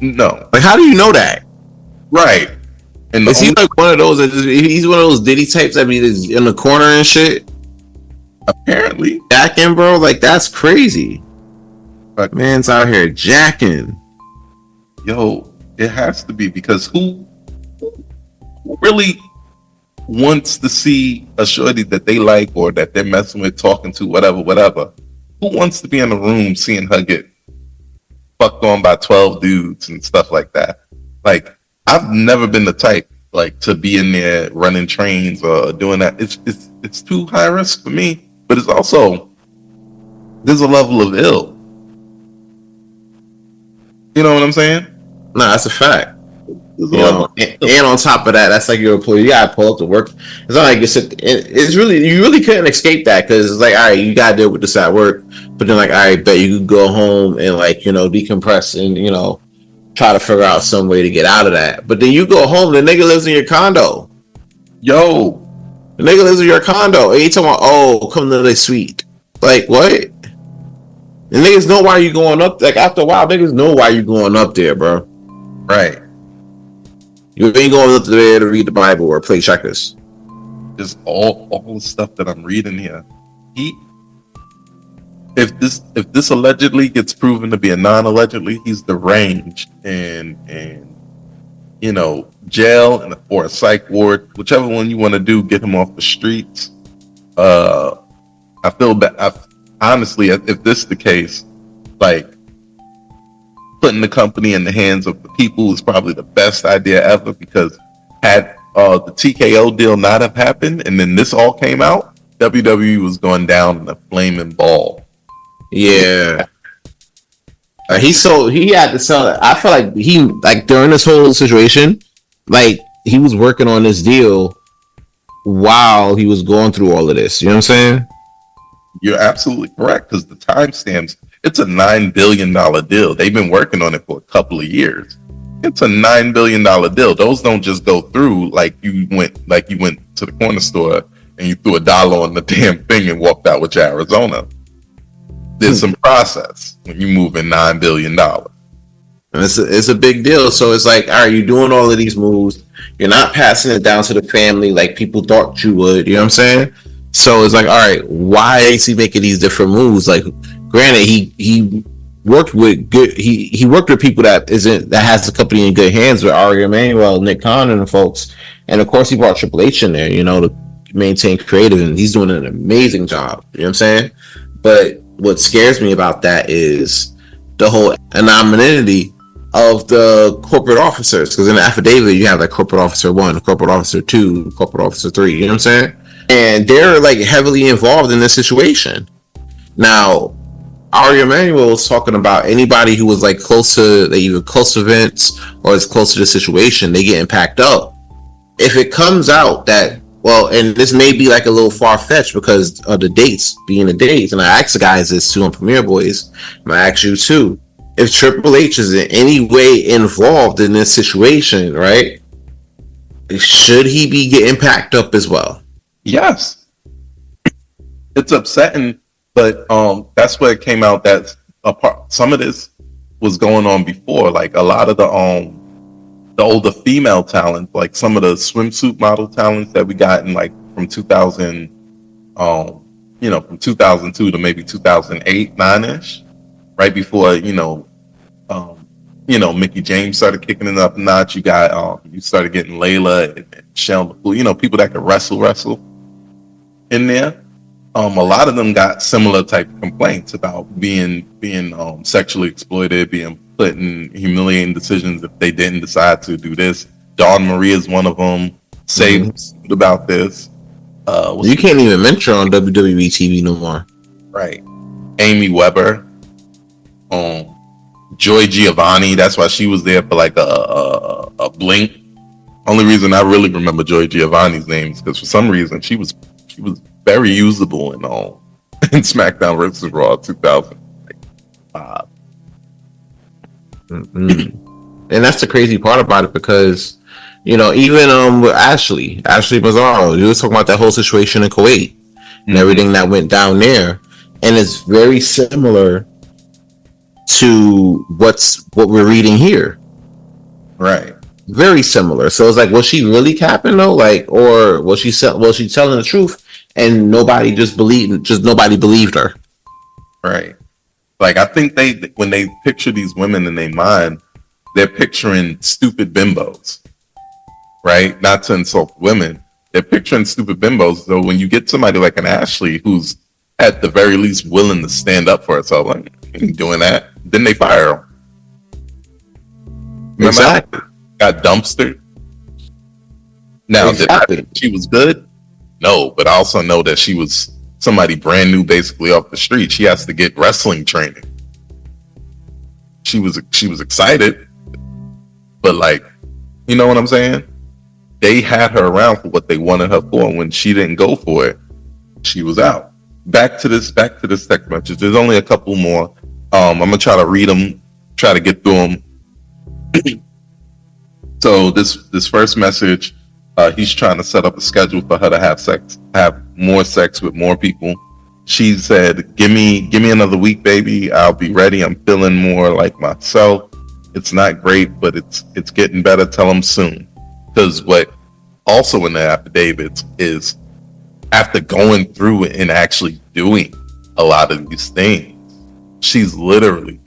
Speaker 3: No.
Speaker 4: Like, how do you know that?
Speaker 3: Right. And
Speaker 4: is he like one of those? He's one of those Diddy types that be in the corner and shit.
Speaker 3: Apparently,
Speaker 4: jacking, bro. Like, that's crazy. But man's out here jacking.
Speaker 3: Yo, it has to be, because who really wants to see a shorty that they like or that they're messing with, talking to, whatever? Who wants to be in the room seeing her get fucked on by 12 dudes and stuff like that? Like, I've never been the type like to be in there running trains or doing that. It's too high risk for me. But it's also, there's a level of ill. You know what I'm saying?
Speaker 4: Nah, that's a fact. You know, and on top of that, that's like your employee. You gotta pull up to work. It's not like it's really, you really couldn't escape that, because it's like, all right, you gotta deal with this at work, but then like, all right, bet you could go home and like, you know, decompress and, you know, try to figure out some way to get out of that. But then you go home, the nigga lives in your condo.
Speaker 3: Yo,
Speaker 4: the nigga lives in your condo, and you talking about, oh, come to the suite. Like, what? The niggas know why you going up. Like, after a while, niggas know why you going up there, bro.
Speaker 3: Right.
Speaker 4: You ain't going up there to read the Bible or play checkers.
Speaker 3: Just all the stuff that I'm reading here. If this allegedly gets proven to be a non-allegedly, he's deranged and you know, jail or a psych ward, whichever one you want to do. Get him off the streets. I feel bad. Honestly, if this is the case, like, putting the company in the hands of the people is probably the best idea ever, because had the TKO deal not have happened and then this all came out, WWE was going down in a flaming ball.
Speaker 4: Yeah. He had to sell it. I feel like he, like, during this whole situation, like, he was working on this deal while he was going through all of this. You know what I'm saying?
Speaker 3: You're absolutely correct, because the timestamps, it's a $9 billion deal. They've been working on it for a couple of years. It's a $9 billion deal. Those don't just go through like you went to the corner store and you threw $1 on the damn thing and walked out with your Arizona. There's some process when you move in $9 billion.
Speaker 4: And it's a big deal. So it's like, all right, you're doing all of these moves. You're not passing it down to the family like people thought you would. You know what I'm saying? So it's like, all right, why is he making these different moves? Like, granted, he worked with good. He worked with people that has the company in good hands with Ari Emanuel, Nick Khan, and the folks. And of course, he brought Triple H in there, to maintain creative, and he's doing an amazing job. You know what I'm saying? But what scares me about that is the whole anonymity of the corporate officers, because in the affidavit you have like corporate officer 1, corporate officer 2, corporate officer 3. You know what I'm saying? And they're like heavily involved in this situation. Now, Ari Emanuel was talking about anybody who was like either close to Vince or is close to the situation, they getting packed up. If it comes out that, and this may be like a little far-fetched because of the dates being the dates, and I asked the guys this too on Premiere Boys, and I ask you too, if Triple H is in any way involved in this situation, right, should he be getting packed up as well?
Speaker 3: Yes. It's upsetting, but that's where it came out that some of this was going on before. Like a lot of the older female talent, like some of the swimsuit model talents that we got in like from 2000, from 2002 to maybe 2008, 9ish, right before Mickey James started kicking it up a notch. You got you started getting Layla and Shell, people that could wrestle in there. A lot of them got similar type of complaints about being sexually exploited, being put in humiliating decisions if they didn't decide to do this. Dawn Marie is one of them. Saved about this.
Speaker 4: You can't even mention on WWE TV no more.
Speaker 3: Right. Amy Weber. Joy Giovanni. That's why she was there for like a blink. Only reason I really remember Joy Giovanni's name is because for some reason she was very usable in SmackDown vs. Raw 2005.
Speaker 4: And that's the crazy part about it, because even with Ashley Mazzaro, you were talking about that whole situation in Kuwait and everything that went down there, and it's very similar to what we're reading here.
Speaker 3: Right.
Speaker 4: Very similar. So it's like, was she really capping though? Like, or was she telling the truth and nobody believed her?
Speaker 3: Right. Like, I think when they picture these women in their mind, they're picturing stupid bimbos, right? Not to insult women. They're picturing stupid bimbos. So when you get somebody like an Ashley, who's at the very least willing to stand up for herself, like, doing that, then they fire her.
Speaker 4: Exactly.
Speaker 3: Got dumpstered. Now,
Speaker 4: exactly.
Speaker 3: She was good? No, but I also know that she was somebody brand new, basically off the street. She has to get wrestling training. She was excited, but like, you know what I'm saying? They had her around for what they wanted her for, and when she didn't go for it, she was out. Back to this text message. There's only a couple more. I'm gonna try to read them, try to get through them. So this first message, he's trying to set up a schedule for her to have more sex with more people. She said, give me another week, baby. I'll be ready. I'm feeling more like myself. It's not great, but it's getting better. Tell him soon. Because what also in the affidavits is, after going through and actually doing a lot of these things, she's literally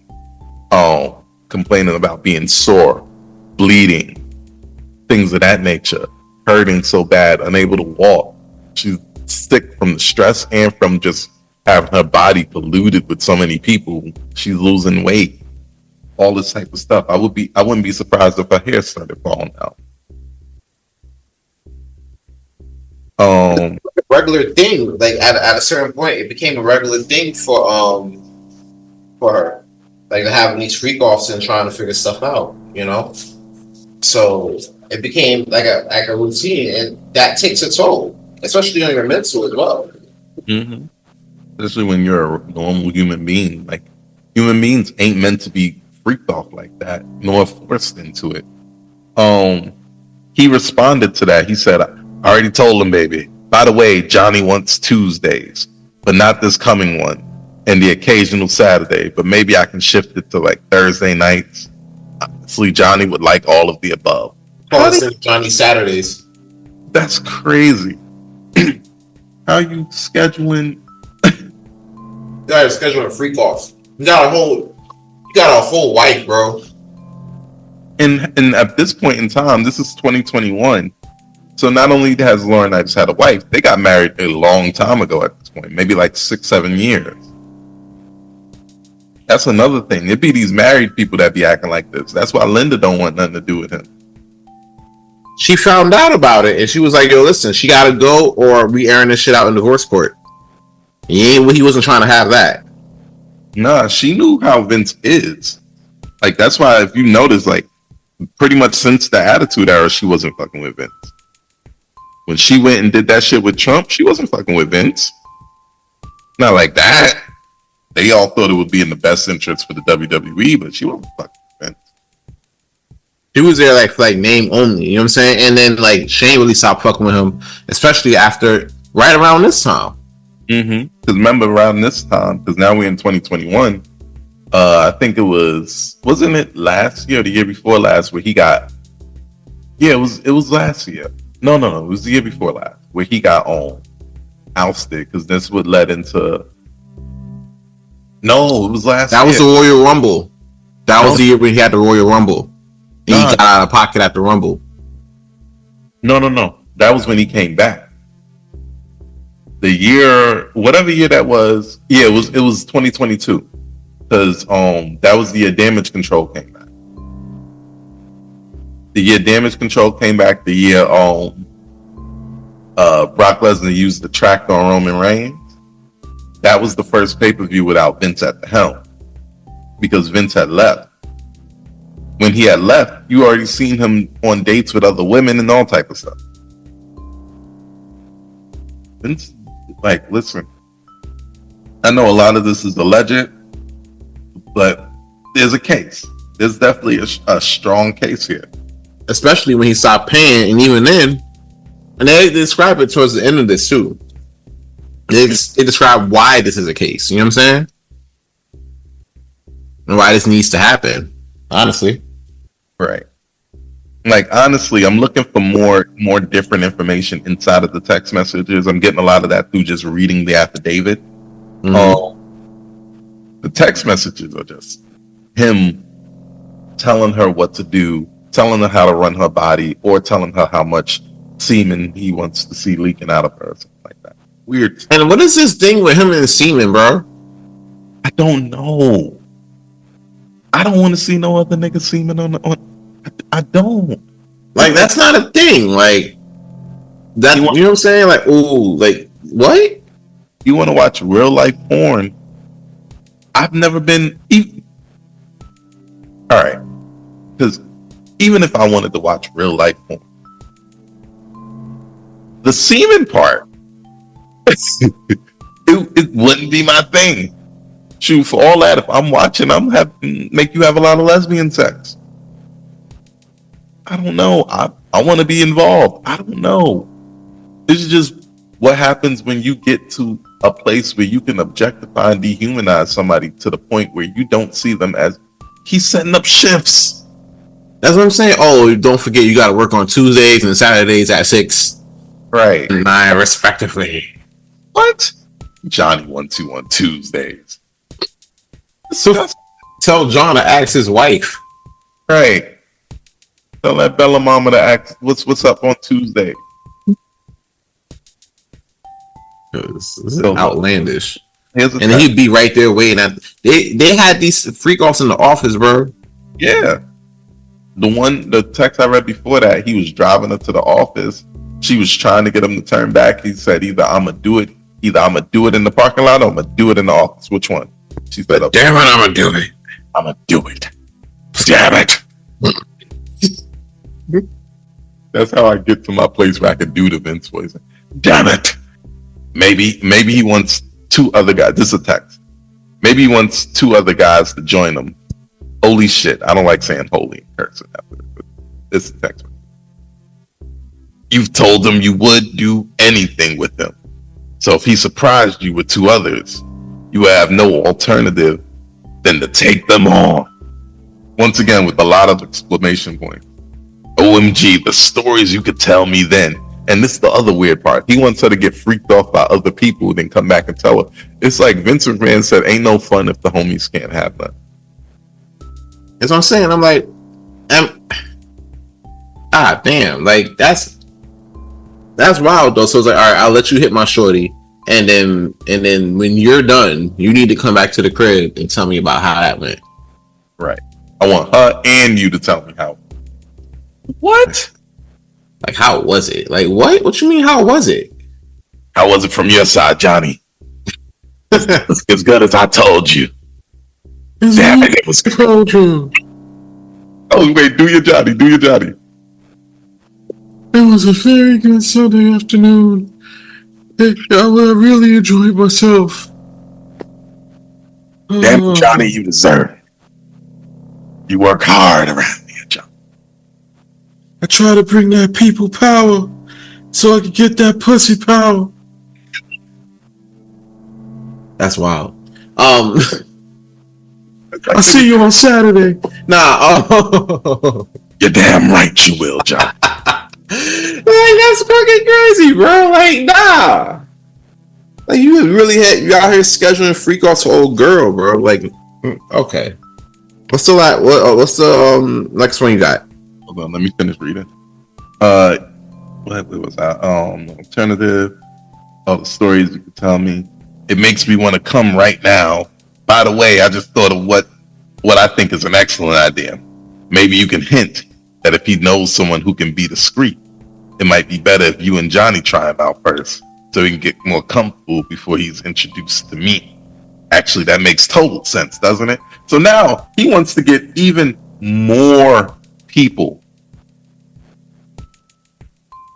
Speaker 3: complaining about being sore, bleeding, things of that nature, hurting so bad, unable to walk. She's sick from the stress and from just having her body polluted with so many people. She's losing weight, all this type of stuff. I wouldn't be surprised if her hair started falling out.
Speaker 4: Regular thing, like at a certain point, it became a regular thing for her, like having these freak offs and trying to figure stuff out, So it became like a routine, and that takes a toll, especially on your mental as well.
Speaker 3: Mm-hmm. Especially when you're a normal human being. Like, human beings ain't meant to be freaked off like that, nor forced into it. He responded to that. He said, I already told him, baby. By the way, Johnny wants Tuesdays, but not this coming one, and the occasional Saturday, but maybe I can shift it to like Thursday nights. Honestly, Johnny would like all of the above.
Speaker 4: Johnny Saturdays.
Speaker 3: That's crazy. How are you scheduling?
Speaker 4: You gotta schedule a freak off. You got a whole You got a whole wife, bro.
Speaker 3: And at this point in time, this is 2021. So not only has Lauren Knights had a wife, they got married a long time ago at this point, maybe like 6-7 years. That's another thing. It'd be these married people that be acting like this. That's why Linda don't want nothing to do with him.
Speaker 4: She found out about it and she was like, yo, listen, she gotta go or we airing this shit out in divorce court. He wasn't trying to have that.
Speaker 3: Nah, she knew how Vince is. Like, that's why if you notice, like, pretty much since the Attitude Era, she wasn't fucking with Vince. When she went and did that shit with Trump, she wasn't fucking with Vince. Not like that. They all thought it would be in the best interest for the WWE, but she wasn't fucking with Vince.
Speaker 4: She was there like name only, you know what I'm saying? And then like Shane really stopped fucking with him, especially after right around this time.
Speaker 3: Mm-hmm. Because remember around this time, because now we're in 2021. I think wasn't it last year or the year before last where he got? Yeah, it was last year. No, it was the year before last where he got ousted because this would led into. No, it was last.
Speaker 4: That was the Royal Rumble. That was the year when he had the Royal Rumble. He got out of pocket at the Rumble.
Speaker 3: No. That was when he came back. The year, whatever year that was, yeah, it was 2022. Because that was the year Damage Control came back. The year Damage Control came back, the year Brock Lesnar used the tractor on Roman Reigns. That was the first pay-per-view without Vince at the helm. Because Vince had left. When he had left, you already seen him on dates with other women and all type of stuff. Vince, like, listen, I know a lot of this is alleged, but there's a case. There's definitely a strong case here.
Speaker 4: Especially when he stopped paying, and even then, and they describe it towards the end of this too. They describe why this is a case. You know what I'm saying? And why this needs to happen. Honestly.
Speaker 3: Right. Like, honestly, I'm looking for more different information inside of the text messages. I'm getting a lot of that through just reading the affidavit. Mm-hmm. The text messages are just him telling her what to do, telling her how to run her body, or telling her how much semen he wants to see leaking out of her, or something like that. Weird.
Speaker 4: And what is this thing with him and semen, bro?
Speaker 3: I don't know. I don't want to see no other nigga semen on. I don't.
Speaker 4: Like, that's not a thing. Like that. You know what I'm saying? Like, ooh, like what?
Speaker 3: You want to watch real life porn? I've never been. All right, because even if I wanted to watch real life porn, the semen part, it wouldn't be my thing. Shoot, for all that, if I'm watching, make you have a lot of lesbian sex. I don't know. I want to be involved. I don't know. This is just what happens when you get to a place where you can objectify and dehumanize somebody to the point where you don't see them as he's setting up shifts.
Speaker 4: That's what I'm saying. Oh, don't forget you got to work on Tuesdays and Saturdays at 6,
Speaker 3: right,
Speaker 4: and 9 respectively.
Speaker 3: What? Johnny 1-2 on Tuesdays.
Speaker 4: So tell John to ask his wife.
Speaker 3: Right. Tell that Bella mama to ask what's up on Tuesday.
Speaker 4: This is outlandish.
Speaker 3: And
Speaker 4: he'd be right there waiting at. They had these freak offs in the office, bro.
Speaker 3: Yeah. The text I read before that, he was driving her to the office. She was trying to get him to turn back. He said, either I'm gonna do it in the parking lot or I'm gonna do it in the office. Which one? She said,
Speaker 4: damn it, I'm gonna do it.
Speaker 3: I'm gonna do it. Damn it. That's how I get to my place where I can do the Vince voice. Damn it. Maybe he wants 2 other guys. This is a text. Maybe he wants 2 other guys to join him. Holy shit. I don't like saying holy in person. This is a text. You've told him you would do anything with him. So if he surprised you with 2 others, you have no alternative than to take them on. Once again, with a lot of exclamation points. OMG, the stories you could tell me then. And this is the other weird part. He wants her to get freaked off by other people, then come back and tell her. It's like Vince McMahon said, ain't no fun if the homies can't have none.
Speaker 4: That's what I'm saying. I'm like, damn, like that's wild though. So it's like, all right, I'll let you hit my shorty, and then when you're done, you need to come back to the crib and tell me about how that went.
Speaker 3: Right. I want her and you to tell me how. What?
Speaker 4: Like, how was it? Like, what? What you mean? How was it?
Speaker 3: How was it from your side, Johnny? As good as I told you. Damn it, it was
Speaker 4: told you.
Speaker 3: Oh wait, do your Johnny. It
Speaker 4: was a very good Sunday afternoon. I really enjoyed myself.
Speaker 3: Damn it, Johnny, you deserve it. You work hard around here, Johnny.
Speaker 4: I try to bring that people power so I can get that pussy power. That's wild. I'll see you on Saturday.
Speaker 3: You're damn right you will, Johnny.
Speaker 4: Like, that's fucking crazy, bro. Like, nah. Like, you out here scheduling freak offs for old girl, bro. Like, okay. What's the next one you got?
Speaker 3: Hold on, let me finish reading. What was that? Alternative. The stories you could tell me. It makes me want to come right now. By the way, I just thought of what I think is an excellent idea. Maybe you can hint that if he knows someone who can be discreet, it might be better if you and Johnny try him out first, so he can get more comfortable before he's introduced to me. Actually, that makes total sense, doesn't it? So now he wants to get even more people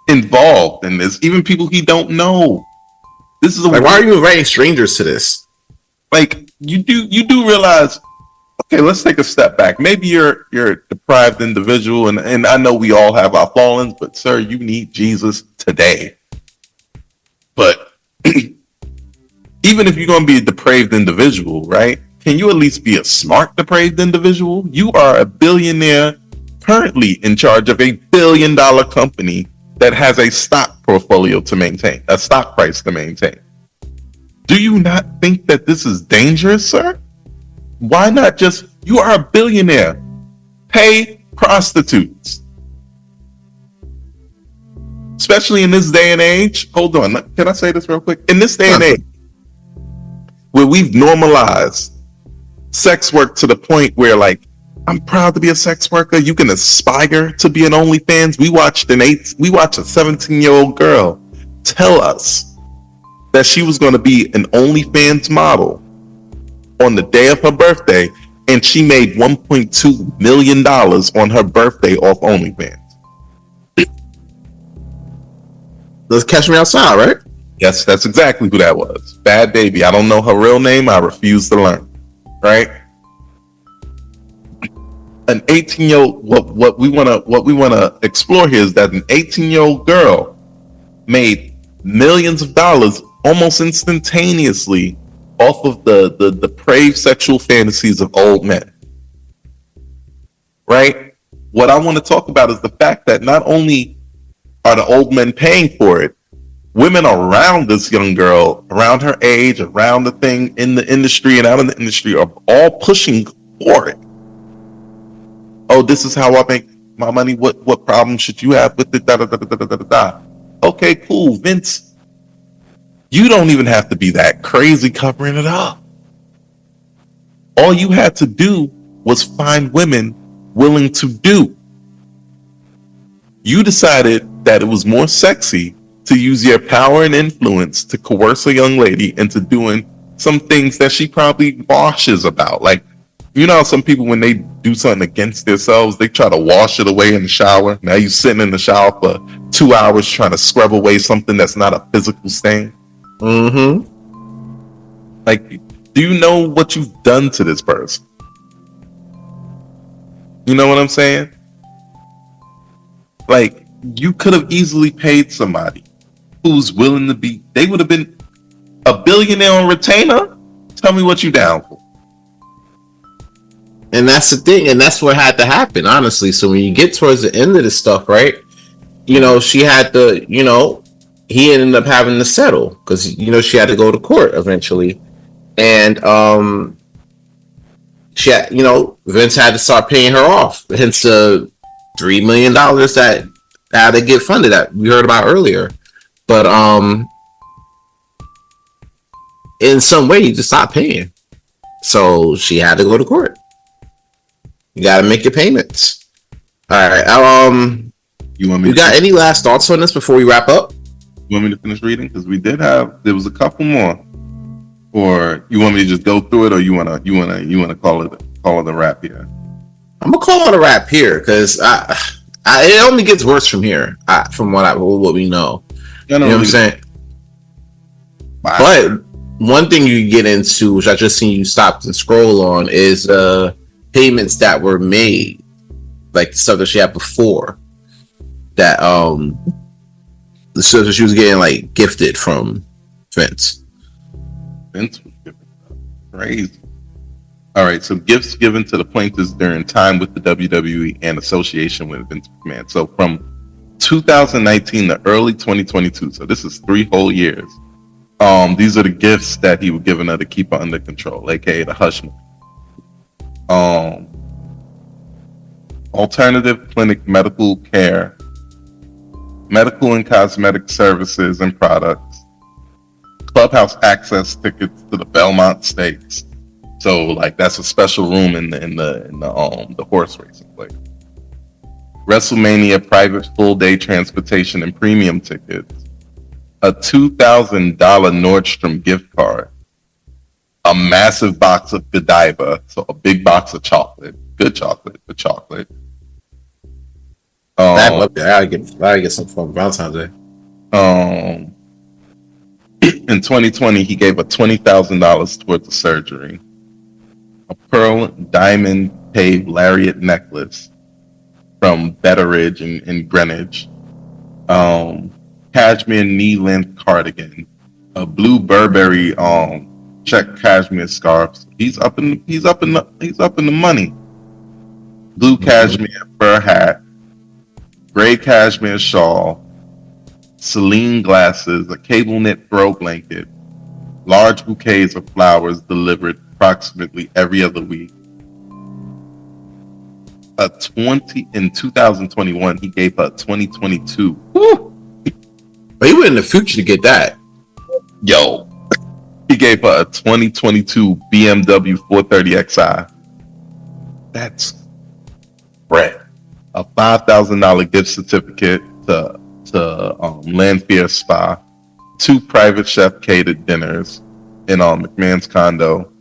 Speaker 3: involved in this, even people he don't know. This is
Speaker 4: why are you inviting strangers to this?
Speaker 3: Like, you do realize, okay, let's take a step back. Maybe you're a deprived individual, and I know we all have our fallings, but sir, you need Jesus today. But even if you're going to be a depraved individual, right? Can you at least be a smart depraved individual? You are a billionaire currently in charge of $1 billion company that has a stock portfolio to maintain, a stock price to maintain. Do you not think that this is dangerous, sir? Why not just, you are a billionaire, pay prostitutes. Especially in this day and age. Hold on, can I say this real quick? In this day and age, where we've normalized sex work to the point where, like, I'm proud to be a sex worker. You can aspire to be an OnlyFans. We watched a 17-year-old girl tell us that she was going to be an OnlyFans model on the day of her birthday, and she made $1.2 million on her birthday off OnlyFans.
Speaker 4: Let's Catch Me Outside, right?
Speaker 3: Yes, that's exactly who that was. Bad Baby. I don't know her real name. I refuse to learn. Right? An 18-year-old. What we wanna explore here is that an 18-year-old girl made millions of dollars almost instantaneously off of the depraved sexual fantasies of old men. Right? What I want to talk about is the fact that not only are the old men paying for it, women around this young girl, around her age, around the thing in the industry and out in the industry, are all pushing for it. Oh, this is how I make my money. What problem should you have with it? Da, da, da, da, da, da, da. Okay, cool. Vince, you don't even have to be that crazy covering it up. All you had to do was find women willing to do. You decided that it was more sexy to use your power and influence to coerce a young lady into doing some things that she probably washes about. Like, you know how some people, when they do something against themselves, they try to wash it away in the shower. Now you're sitting in the shower for 2 hours trying to scrub away something that's not a physical stain.
Speaker 4: Mm-hmm.
Speaker 3: Like, do you know what you've done to this person? You know what I'm saying? Like, you could have easily paid somebody who's willing to be, they would have been a billionaire on retainer. Tell me what you down for.
Speaker 4: And that's the thing, and that's what had to happen, honestly. So when you get towards the end of this stuff, right, you know, she had to, you know, he ended up having to settle because, you know, she had to go to court eventually. And Vince had to start paying her off. Hence the $3 million that had to get funded that we heard about earlier. But in some way, you just stopped paying. So she had to go to court. You got to make your payments. All right. You got any last thoughts on this before we wrap up?
Speaker 3: You want me to finish reading? Because there was a couple more. Or you want me to just go through it, or you wanna call it a wrap here?
Speaker 4: I'm gonna call it a wrap here because it only gets worse from here. From what we know. You know what I'm saying? But one thing you get into, which I just seen you stop and scroll on, is payments that were made, like the stuff that she had before. That the stuff that she was getting like gifted from Vince.
Speaker 3: Vince was giving crazy. All right, so gifts given to the plaintiffs during time with the WWE and association with Vince McMahon. So from 2019 to early 2022, so this is 3 whole years. These are the gifts that he was giving her to keep her under control, aka the hush money. Alternative clinic medical care, medical and cosmetic services and products, clubhouse access tickets to the Belmont Stakes. So like that's a special room in the horse racing place. WrestleMania private full day transportation and premium tickets, a $2,000 Nordstrom gift card, a massive box of Godiva, so a big box of chocolate, good chocolate, the chocolate.
Speaker 4: I gotta get some from Valentine's Day.
Speaker 3: In 2020, he gave her $20,000 towards the surgery. A pearl diamond paved lariat necklace from Betteridge in Greenwich. Cashmere knee-length cardigan. A blue Burberry check cashmere scarf. He's up in the money. Blue cashmere fur hat. Gray cashmere shawl. Celine glasses, a cable knit throw blanket, large bouquets of flowers delivered approximately every other week. In 2021, he gave her 2022.
Speaker 4: Woo! But he went in the future to get that.
Speaker 3: Yo, he gave her a 2022 BMW 430xi. That's bread. A $5,000 gift certificate to Lanphier Spa, 2 private chef catered dinners in McMahon's condo,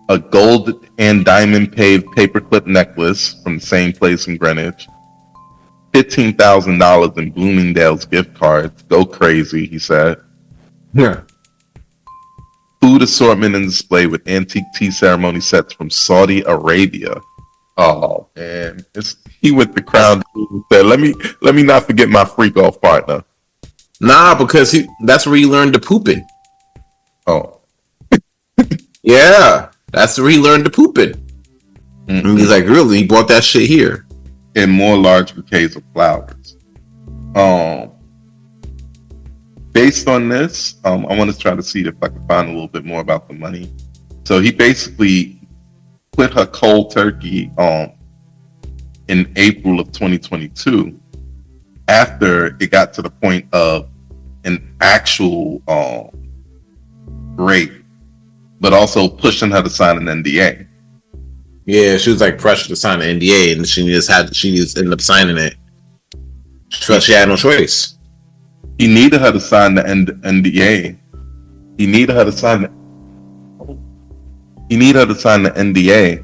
Speaker 3: a gold and diamond paved paperclip necklace from the same place in Greenwich, $15,000 in Bloomingdale's gift cards. Go crazy, he said.
Speaker 4: Yeah.
Speaker 3: Food assortment and display with antique tea ceremony sets from Saudi Arabia. Oh man, he went the crown and said, "Let me not forget my freak off partner."
Speaker 4: Nah, because that's where he learned the pooping.
Speaker 3: Oh,
Speaker 4: yeah, that's where he learned the pooping.
Speaker 3: Mm-hmm.
Speaker 4: And he's like, really? He bought that shit here.
Speaker 3: And more large bouquets of flowers. Based on this, I want to try to see if I can find a little bit more about the money. So he basically quit her cold turkey in April of 2022 after it got to the point of an actual rape, but also pushing her to sign an NDA.
Speaker 4: Yeah, she was like pressured to sign an NDA, and she just ended up signing it. She had no choice.
Speaker 3: He needed her to sign the NDA. He needed her to sign the NDA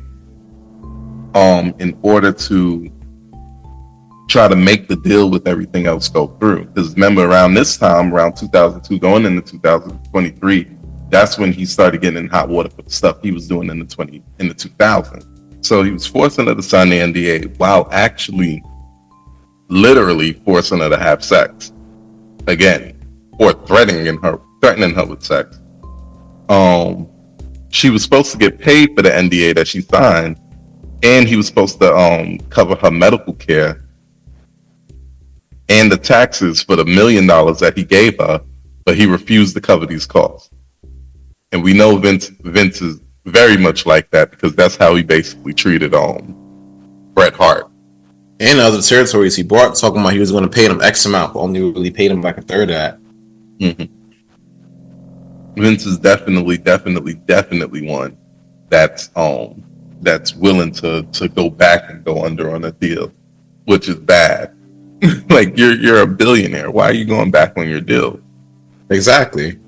Speaker 3: in order to try to make the deal with everything else go through. Because remember, around this time, around 2002, going into 2023, that's when he started getting in hot water for the stuff he was doing in the 2000s. So he was forcing her to sign the NDA while actually literally forcing her to have sex again, or threatening her with sex. She was supposed to get paid for the NDA that she signed, and he was supposed to cover her medical care and the taxes for the $1 million that he gave her, but he refused to cover these costs. And we know Vince is very much like that, because that's how he basically treated Bret Hart.
Speaker 4: And other territories he bought, talking about he was going to pay them X amount, but only really paid him like a third of that.
Speaker 3: Mm-hmm. Vince is definitely one that's willing to go back and go under on a deal, which is bad. Like, you're a billionaire. Why are you going back on your deal?
Speaker 4: Exactly.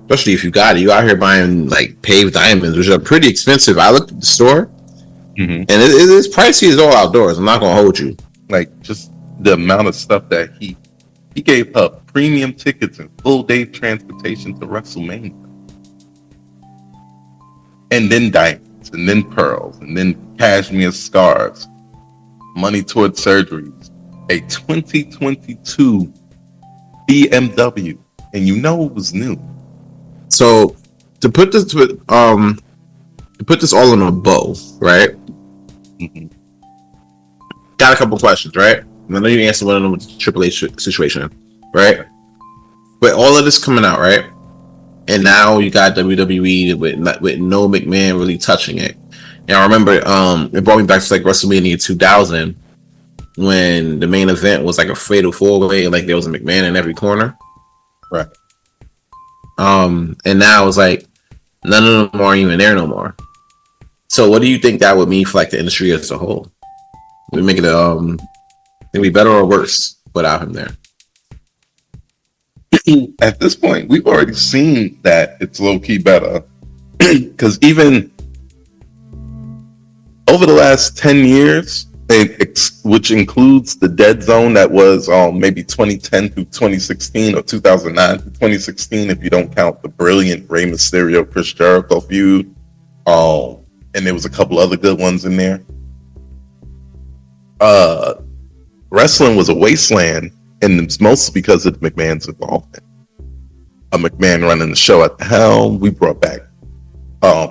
Speaker 4: Especially if you got it. You out here buying like paved diamonds, which are pretty expensive. I looked at the store, and it is pricey as all outdoors. I'm not gonna hold you.
Speaker 3: Like, just the amount of stuff that he gave up: premium tickets and full day transportation to WrestleMania, and then diamonds, and then pearls, and then cashmere scarves, money towards surgeries, a 2022 BMW, and you know it was new.
Speaker 4: So to put this all in a bow, right?
Speaker 3: Mm-hmm.
Speaker 4: Got a couple questions, right? And I know you answered one of them with the Triple H situation, right? But all of this coming out, right? And now you got WWE with no McMahon really touching it. And I remember it brought me back to like WrestleMania 2000 when the main event was like a fatal four-way, and like there was a McMahon in every corner.
Speaker 3: Right.
Speaker 4: And now it's like none of them are even there no more. So what do you think that would mean for like the industry as a whole? Would it make it it'd be better or worse without him there?
Speaker 3: At this point, we've already seen that it's low-key better. Because even over the last 10 years, which includes the dead zone that was maybe 2010 through 2016 or 2009 to 2016, if you don't count the brilliant Rey Mysterio Chris Jericho feud, and there was a couple other good ones in there. Wrestling was a wasteland, and it's mostly because of McMahon's involvement. A McMahon running the show at the helm. We brought back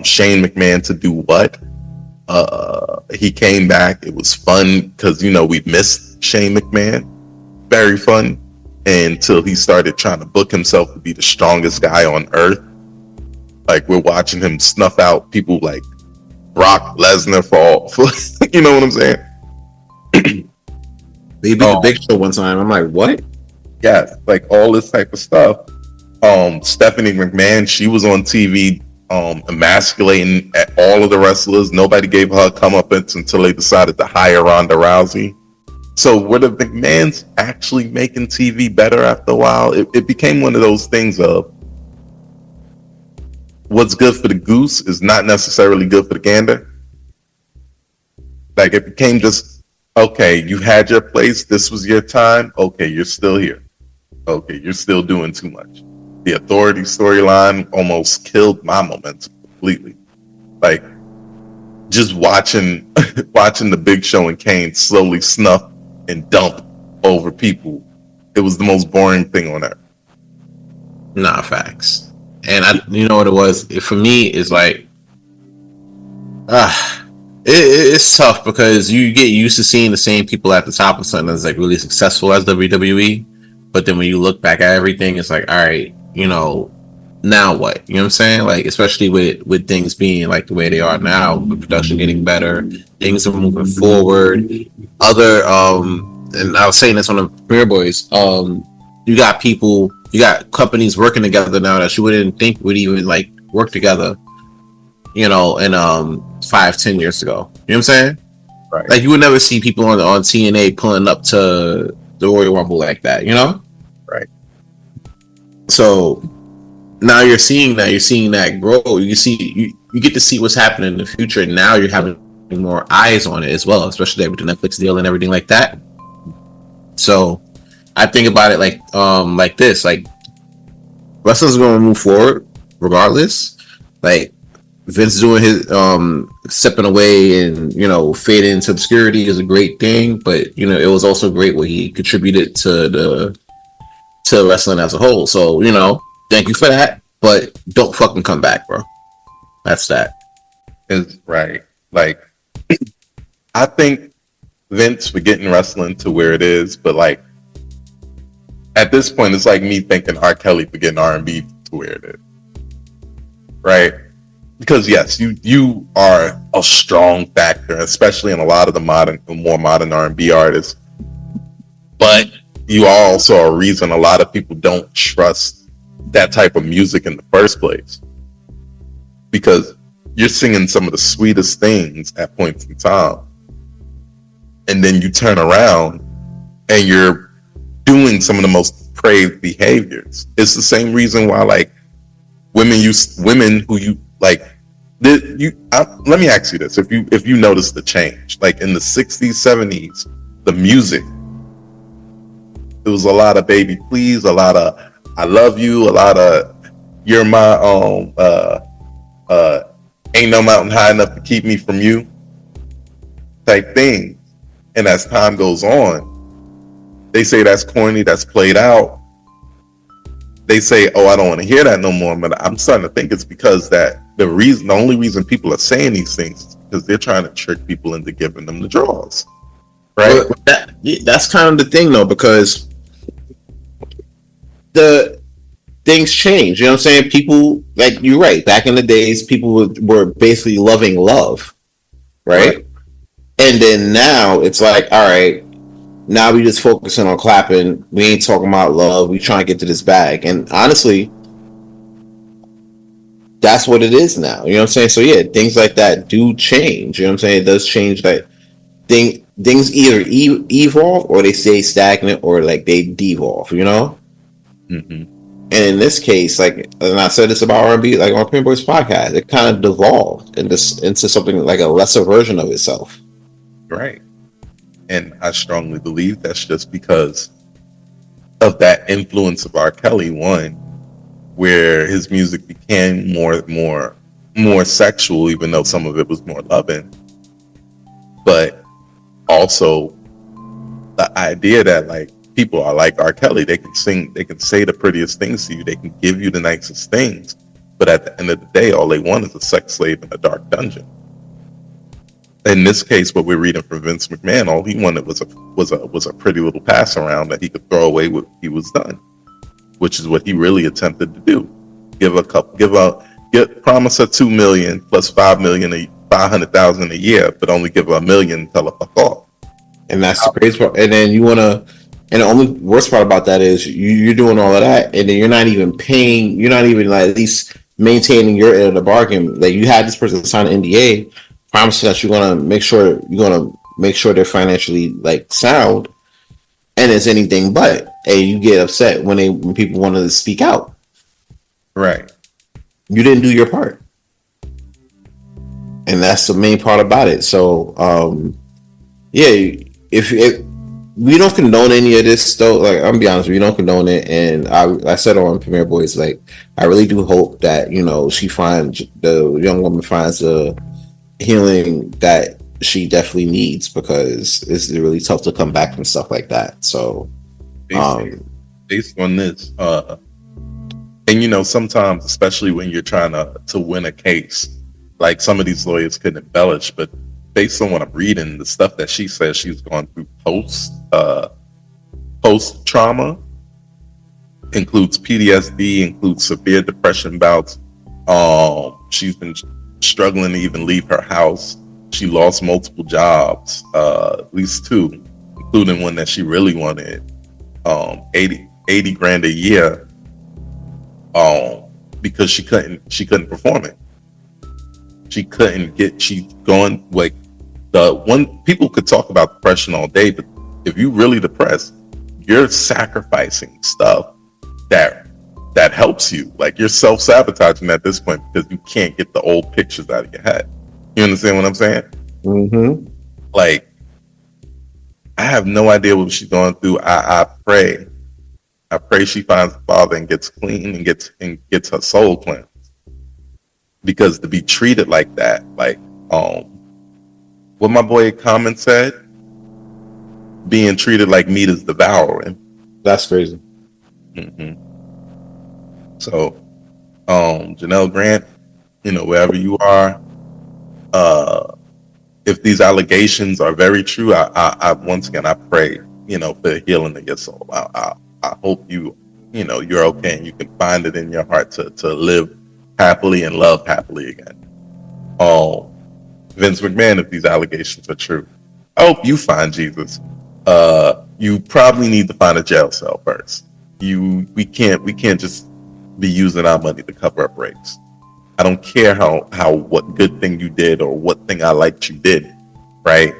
Speaker 3: Shane McMahon to do what? He came back. It was fun because, we missed Shane McMahon. Very fun until he started trying to book himself to be the strongest guy on earth. Like, we're watching him snuff out people like Brock Lesnar for you know what I'm saying?
Speaker 4: They beat the Big Show one time. I'm like, what?
Speaker 3: Yeah, like all this type of stuff. Stephanie McMahon, she was on TV emasculating at all of the wrestlers. Nobody gave her a comeuppance until they decided to hire Ronda Rousey. So were the McMahons actually making TV better after a while? It became one of those things of what's good for the goose is not necessarily good for the gander. Like, it became just, okay, you had your place, this was your time, okay, you're still here. Okay, you're still doing too much. The Authority storyline almost killed my momentum completely. Like, just watching the Big Show and Kane slowly snuff and dump over people, it was the most boring thing on earth.
Speaker 4: Nah, facts. And you know what it was? For me, it's like, it's tough because you get used to seeing the same people at the top of something that's like really successful as WWE. But then when you look back at everything, it's like, all right, now what? You know what I'm saying? Like, especially with things being like the way they are now, with production getting better, things are moving forward. And I was saying this on the Premier Boys, you got companies working together now that you wouldn't think would even like work together, in 5-10 years ago. You know what I'm saying?
Speaker 3: Right.
Speaker 4: Like, you would never see people on TNA pulling up to the Royal Rumble like that,
Speaker 3: Right.
Speaker 4: So now you're seeing that grow. You get to see what's happening in the future, and now you're having more eyes on it as well, especially with the Netflix deal and everything like that. So I think about it like this: like, wrestling's going to move forward regardless. Like, Vince doing his stepping away and fading into obscurity is a great thing, but it was also great what he contributed to wrestling as a whole. So thank you for that, but don't fucking come back, bro. That's that.
Speaker 3: Is right. Like, I think Vince for getting wrestling to where it is, but like at this point, it's like me thinking R. Kelly for getting R&B to where it is. Right? because yes, you are a strong factor, especially in a lot of the more modern R&B artists. But you are also a reason a lot of people don't trust that type of music in the first place, because you're singing some of the sweetest things at points in time, and then you turn around and you're doing some of the most depraved behaviors. It's the same reason why, like, women who you like. Let me ask you this: if you notice the change, like in the 60s, 70s, the music, it was a lot of baby please, a lot of I love you, a lot of you're my ain't no mountain high enough to keep me from you type thing. And as time goes on, they say that's corny, that's played out. They say, oh, I don't want to hear that no more. But I'm starting to think it's because that the only reason people are saying these things is because they're trying to trick people into giving them the draws. Right?
Speaker 4: Well, that's kind of the thing, though, because the things change. You know what I'm saying? People, like, you're right. Back in the days, people were basically loving love, right? And then now it's like, all right, now we just focusing on clapping. We ain't talking about love. We trying to get to this bag. And honestly, that's what it is now. You know what I'm saying? So yeah, things like that do change. You know what I'm saying? It does change. That things either evolve or they stay stagnant or like they devolve. You know.
Speaker 3: Mm-hmm.
Speaker 4: And in this case, like, and I said this about R&B, like on Premier Boys podcast, it kind of devolved into something like a lesser version of itself.
Speaker 3: Right. And I strongly believe that's just because of that influence of R. Kelly, one, where his music became more sexual, even though some of it was more loving. But also the idea that, like, people are like R. Kelly, they can sing, they can say the prettiest things to you, they can give you the nicest things, but at the end of the day, all they want is a sex slave in a dark dungeon. In this case, what we're reading from Vince McMahon, all he wanted was a pretty little pass around that he could throw away when he was done, which is what he really attempted to do. Promise her $2 million plus $500,000 a year, but only give her $1 million and tell her fuck off.
Speaker 4: And that's the crazy part. And then and the only worst part about that is you're doing all of that, and then you're not even paying. You're not even, like, at least maintaining your end of the bargain. Like, you had this person sign an NDA, promising that you're gonna make sure they're financially, like, sound, and it's anything but. And you get upset when people wanted to speak out.
Speaker 3: Right.
Speaker 4: You didn't do your part, and that's the main part about it. So, yeah, if we don't condone any of this, though, like, I'm gonna be honest, we don't condone it. And I said on Premier Boys, like, I really do hope that, you know, the young woman finds the healing that she definitely needs, because it's really tough to come back from stuff like that. So,
Speaker 3: based on this, and you know, sometimes, especially when you're trying to win a case, like, some of these lawyers can embellish, but based on what I'm reading, the stuff that she says she's gone through post trauma includes PTSD, includes severe depression bouts. She's been struggling to even leave her house. She lost multiple jobs, at least 2, including one that she really wanted, 80 grand a year, because she couldn't perform it. She's going, like, people could talk about depression all day, but if you're really depressed, you're sacrificing stuff that helps you. Like, you're self-sabotaging at this point because you can't get the old pictures out of your head. You understand what I'm saying? Mm-hmm. Like, I have no idea what she's going through. I pray she finds the Father and gets clean and gets her soul cleansed. Because to be treated like that, like, what my boy Common said, being treated like meat is devouring.
Speaker 4: That's crazy.
Speaker 3: Mm-hmm. So, Janelle Grant, you know, wherever you are, if these allegations are very true, I once again, I pray, you know, for healing of your soul. I hope you're okay and you can find it in your heart to live happily and love happily again. Vince McMahon if these allegations are true. I hope you find Jesus. You probably need to find a jail cell first. We can't just be using our money to cover up rapes. I don't care what good thing you did or what thing I liked you did, right?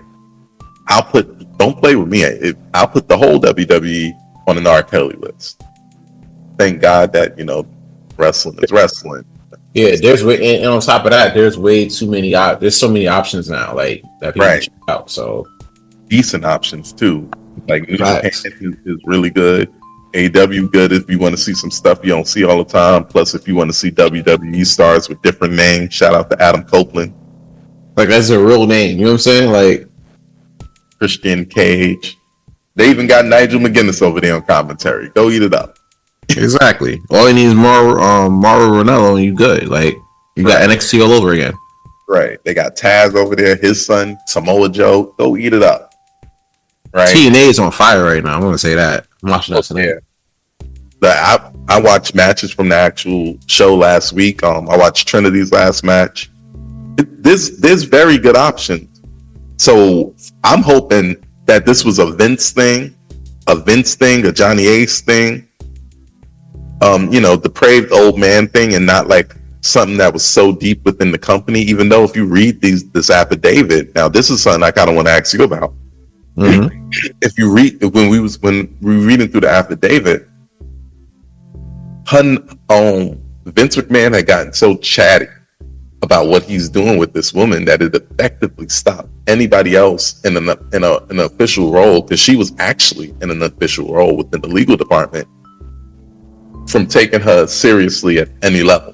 Speaker 3: Don't play with me. I'll put the whole WWE on an R. Kelly list. Thank God that, wrestling is wrestling.
Speaker 4: Yeah, and on top of that, there's way too many. There's so many options now, like that people can check out. So
Speaker 3: decent options too. Like New Japan is really good. AEW good if you want to see some stuff you don't see all the time. Plus, if you want to see WWE stars with different names, shout out to Adam Copeland.
Speaker 4: Like that's a real name. You know what I'm saying? Like
Speaker 3: Christian Cage. They even got Nigel McGuinness over there on commentary. Go eat it up.
Speaker 4: Exactly. All you need is Mauro Ranallo and you good. Like you got NXT all over again.
Speaker 3: Right. They got Taz over there, his son, Samoa Joe. Go eat it up. Right.
Speaker 4: TNA is on fire right now. I'm gonna say that. I'm watching that tonight.
Speaker 3: I watched matches from the actual show last week. I watched Trinity's last match. There's very good options. So I'm hoping that this was a Vince thing, a Johnny Ace thing, depraved old man thing, and not like something that was so deep within the company. Even though if you read this affidavit, now this is something I kind of want to ask you about. Mm-hmm. If you read when we were reading through the affidavit, Vince McMahon had gotten so chatty about what he's doing with this woman that it effectively stopped anybody else in an official role, because she was actually in an official role within the legal department, from taking her seriously at any level.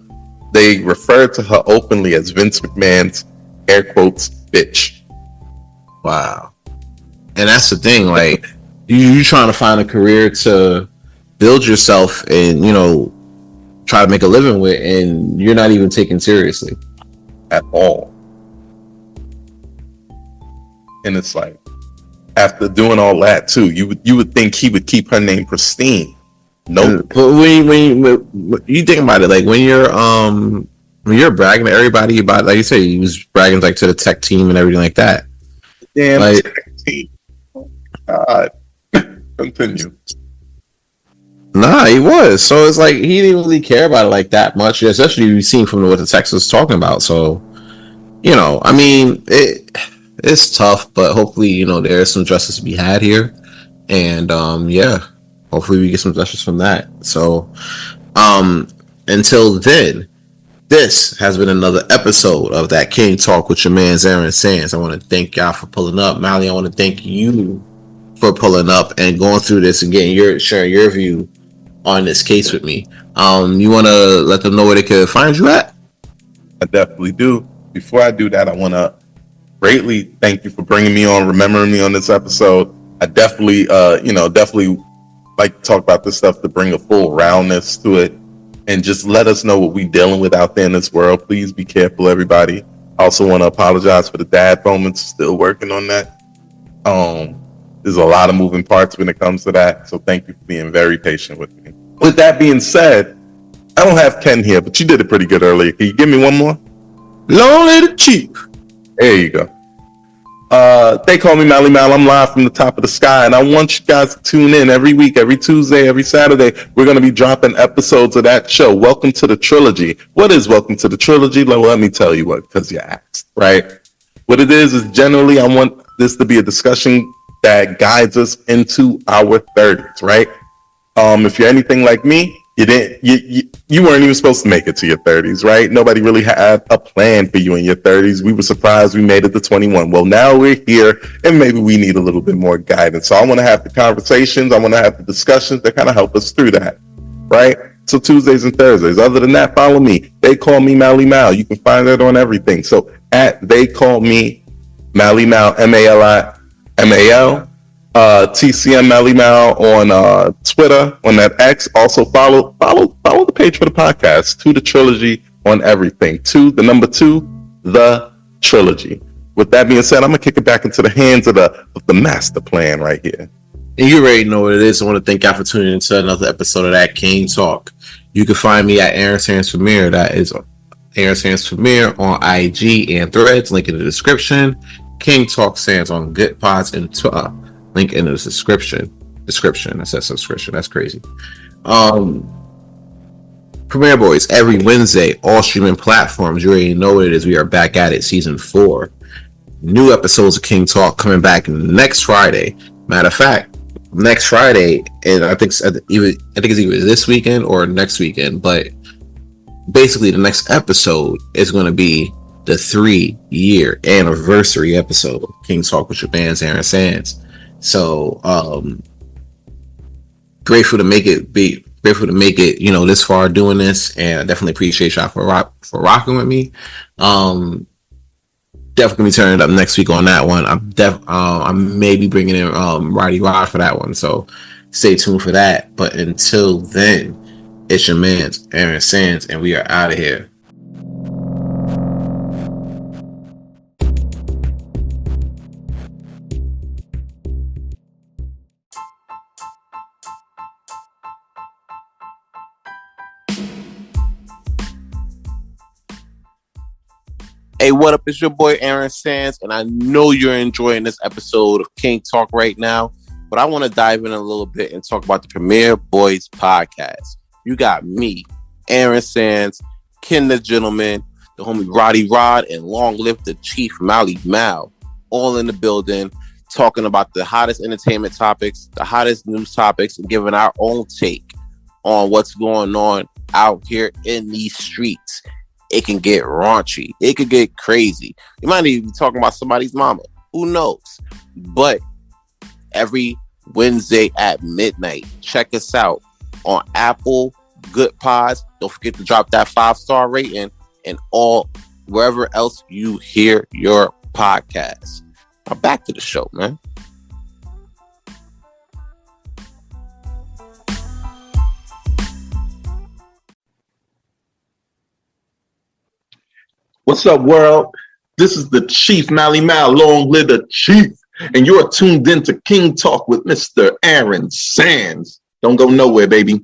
Speaker 3: They referred to her openly as Vince McMahon's air quotes bitch.
Speaker 4: Wow. And that's the thing, like you trying to find a career to build yourself and try to make a living with, and you're not even taken seriously
Speaker 3: at all. And it's like, after doing all that too, you would think he would keep her name pristine. Nope.
Speaker 4: But when you think about it, like when you're bragging to everybody about, like you say, he was bragging like to the tech team and everything like that.
Speaker 3: Damn, like, tech team. God. Continue.
Speaker 4: Nah, he was. So it's like he didn't really care about it like that much, especially you've seen from what the text was talking about. So, I mean, it's tough, but hopefully, there's some justice to be had here. And hopefully we get some justice from that. So, until then, this has been another episode of That King Talk with your man Aaron Sands. I want to thank y'all for pulling up. Mally, I want to thank you for pulling up and going through this and sharing your view on this case with me. You want to let them know where they can find you at?
Speaker 3: I definitely do. Before I do that, I want to greatly thank you for bringing me on, remembering me on this episode. I definitely like to talk about this stuff to bring a full roundness to it and just let us know what we're dealing with out there in this world. Please be careful, everybody. I also want to apologize for the dad moments. Still working on that. There's a lot of moving parts when it comes to that. So thank you for being very patient with me. With that being said, I don't have Ken here, but you did it pretty good earlier. Can you give me one more?
Speaker 4: Lonely the Chief.
Speaker 3: There you go. They call me Malimal. I'm live from the top of the sky, and I want you guys to tune in every week, every Tuesday, every Saturday. We're going to be dropping episodes of that show. Welcome to the Trilogy. What is Welcome to the Trilogy? Well, let me tell you what, because you asked, right? What it is generally I want this to be a discussion that guides us into our 30s, right? If you're anything like me, you weren't even supposed to make it to your 30s, right? Nobody really had a plan for you in your 30s. We were surprised we made it to 21. Well, now we're here, and maybe we need a little bit more guidance. So I want to have the conversations. I want to have the discussions that kind of help us through that, right? So Tuesdays and Thursdays. Other than that, follow me. They call me Malimal. You can find that on everything. So at They Call Me Malimal, Malimal. TCM Malimal on Twitter, on that X. Also follow the page for the podcast, To the Trilogy on everything. The number 2, The Trilogy. With that being said, I'm gonna kick it back into the hands of the master plan right here.
Speaker 4: And you already know what it is. I want to thank y'all for tuning into another episode of That King Talk. You can find me at Aaron Sands Premier. That is Aaron Sands Premiere on IG and Threads. Link in the description. King Talk Sands on Good Pods and Twitter. Link in the description. I said subscription. That's crazy. Premiere Boys every Wednesday, all streaming platforms. You already know what it is. We are back at it, season 4. New episodes of King Talk coming back next Friday. Matter of fact, next Friday, and I think it's either this weekend or next weekend. But basically, the next episode is going to be the 3-year anniversary episode of King Talk with your man's Aaron Sands. So grateful to make it, this far doing this, and I definitely appreciate y'all for rocking with me. Definitely be turning it up next week on that one. I may be bringing in Roddy Rod for that one, so stay tuned for that. But until then, it's your man's Aaron Sands, and we are out of here.
Speaker 3: Hey, what up? It's your boy Aaron Sands, and I know you're enjoying this episode of King Talk right now, but I want to dive in a little bit and talk about the Premiere Boys podcast. You got me, Aaron Sands, Ken the Gentleman, the homie Roddy Rod, and long live the Chief Malimal, all in the building, talking about the hottest entertainment topics, the hottest news topics, and giving our own take on what's going on out here in these streets. It can get raunchy. It could get crazy. You might even be talking about somebody's mama. Who knows? But every Wednesday at midnight, check us out on Apple, Good Pods. Don't forget to drop that 5-star rating and all wherever else you hear your podcast. Now back to the show, man.
Speaker 5: What's up, world? This is the Chief Malimal, long live the Chief, and you're tuned into King Talk with Mr. Aaron Sands. Don't go nowhere, baby.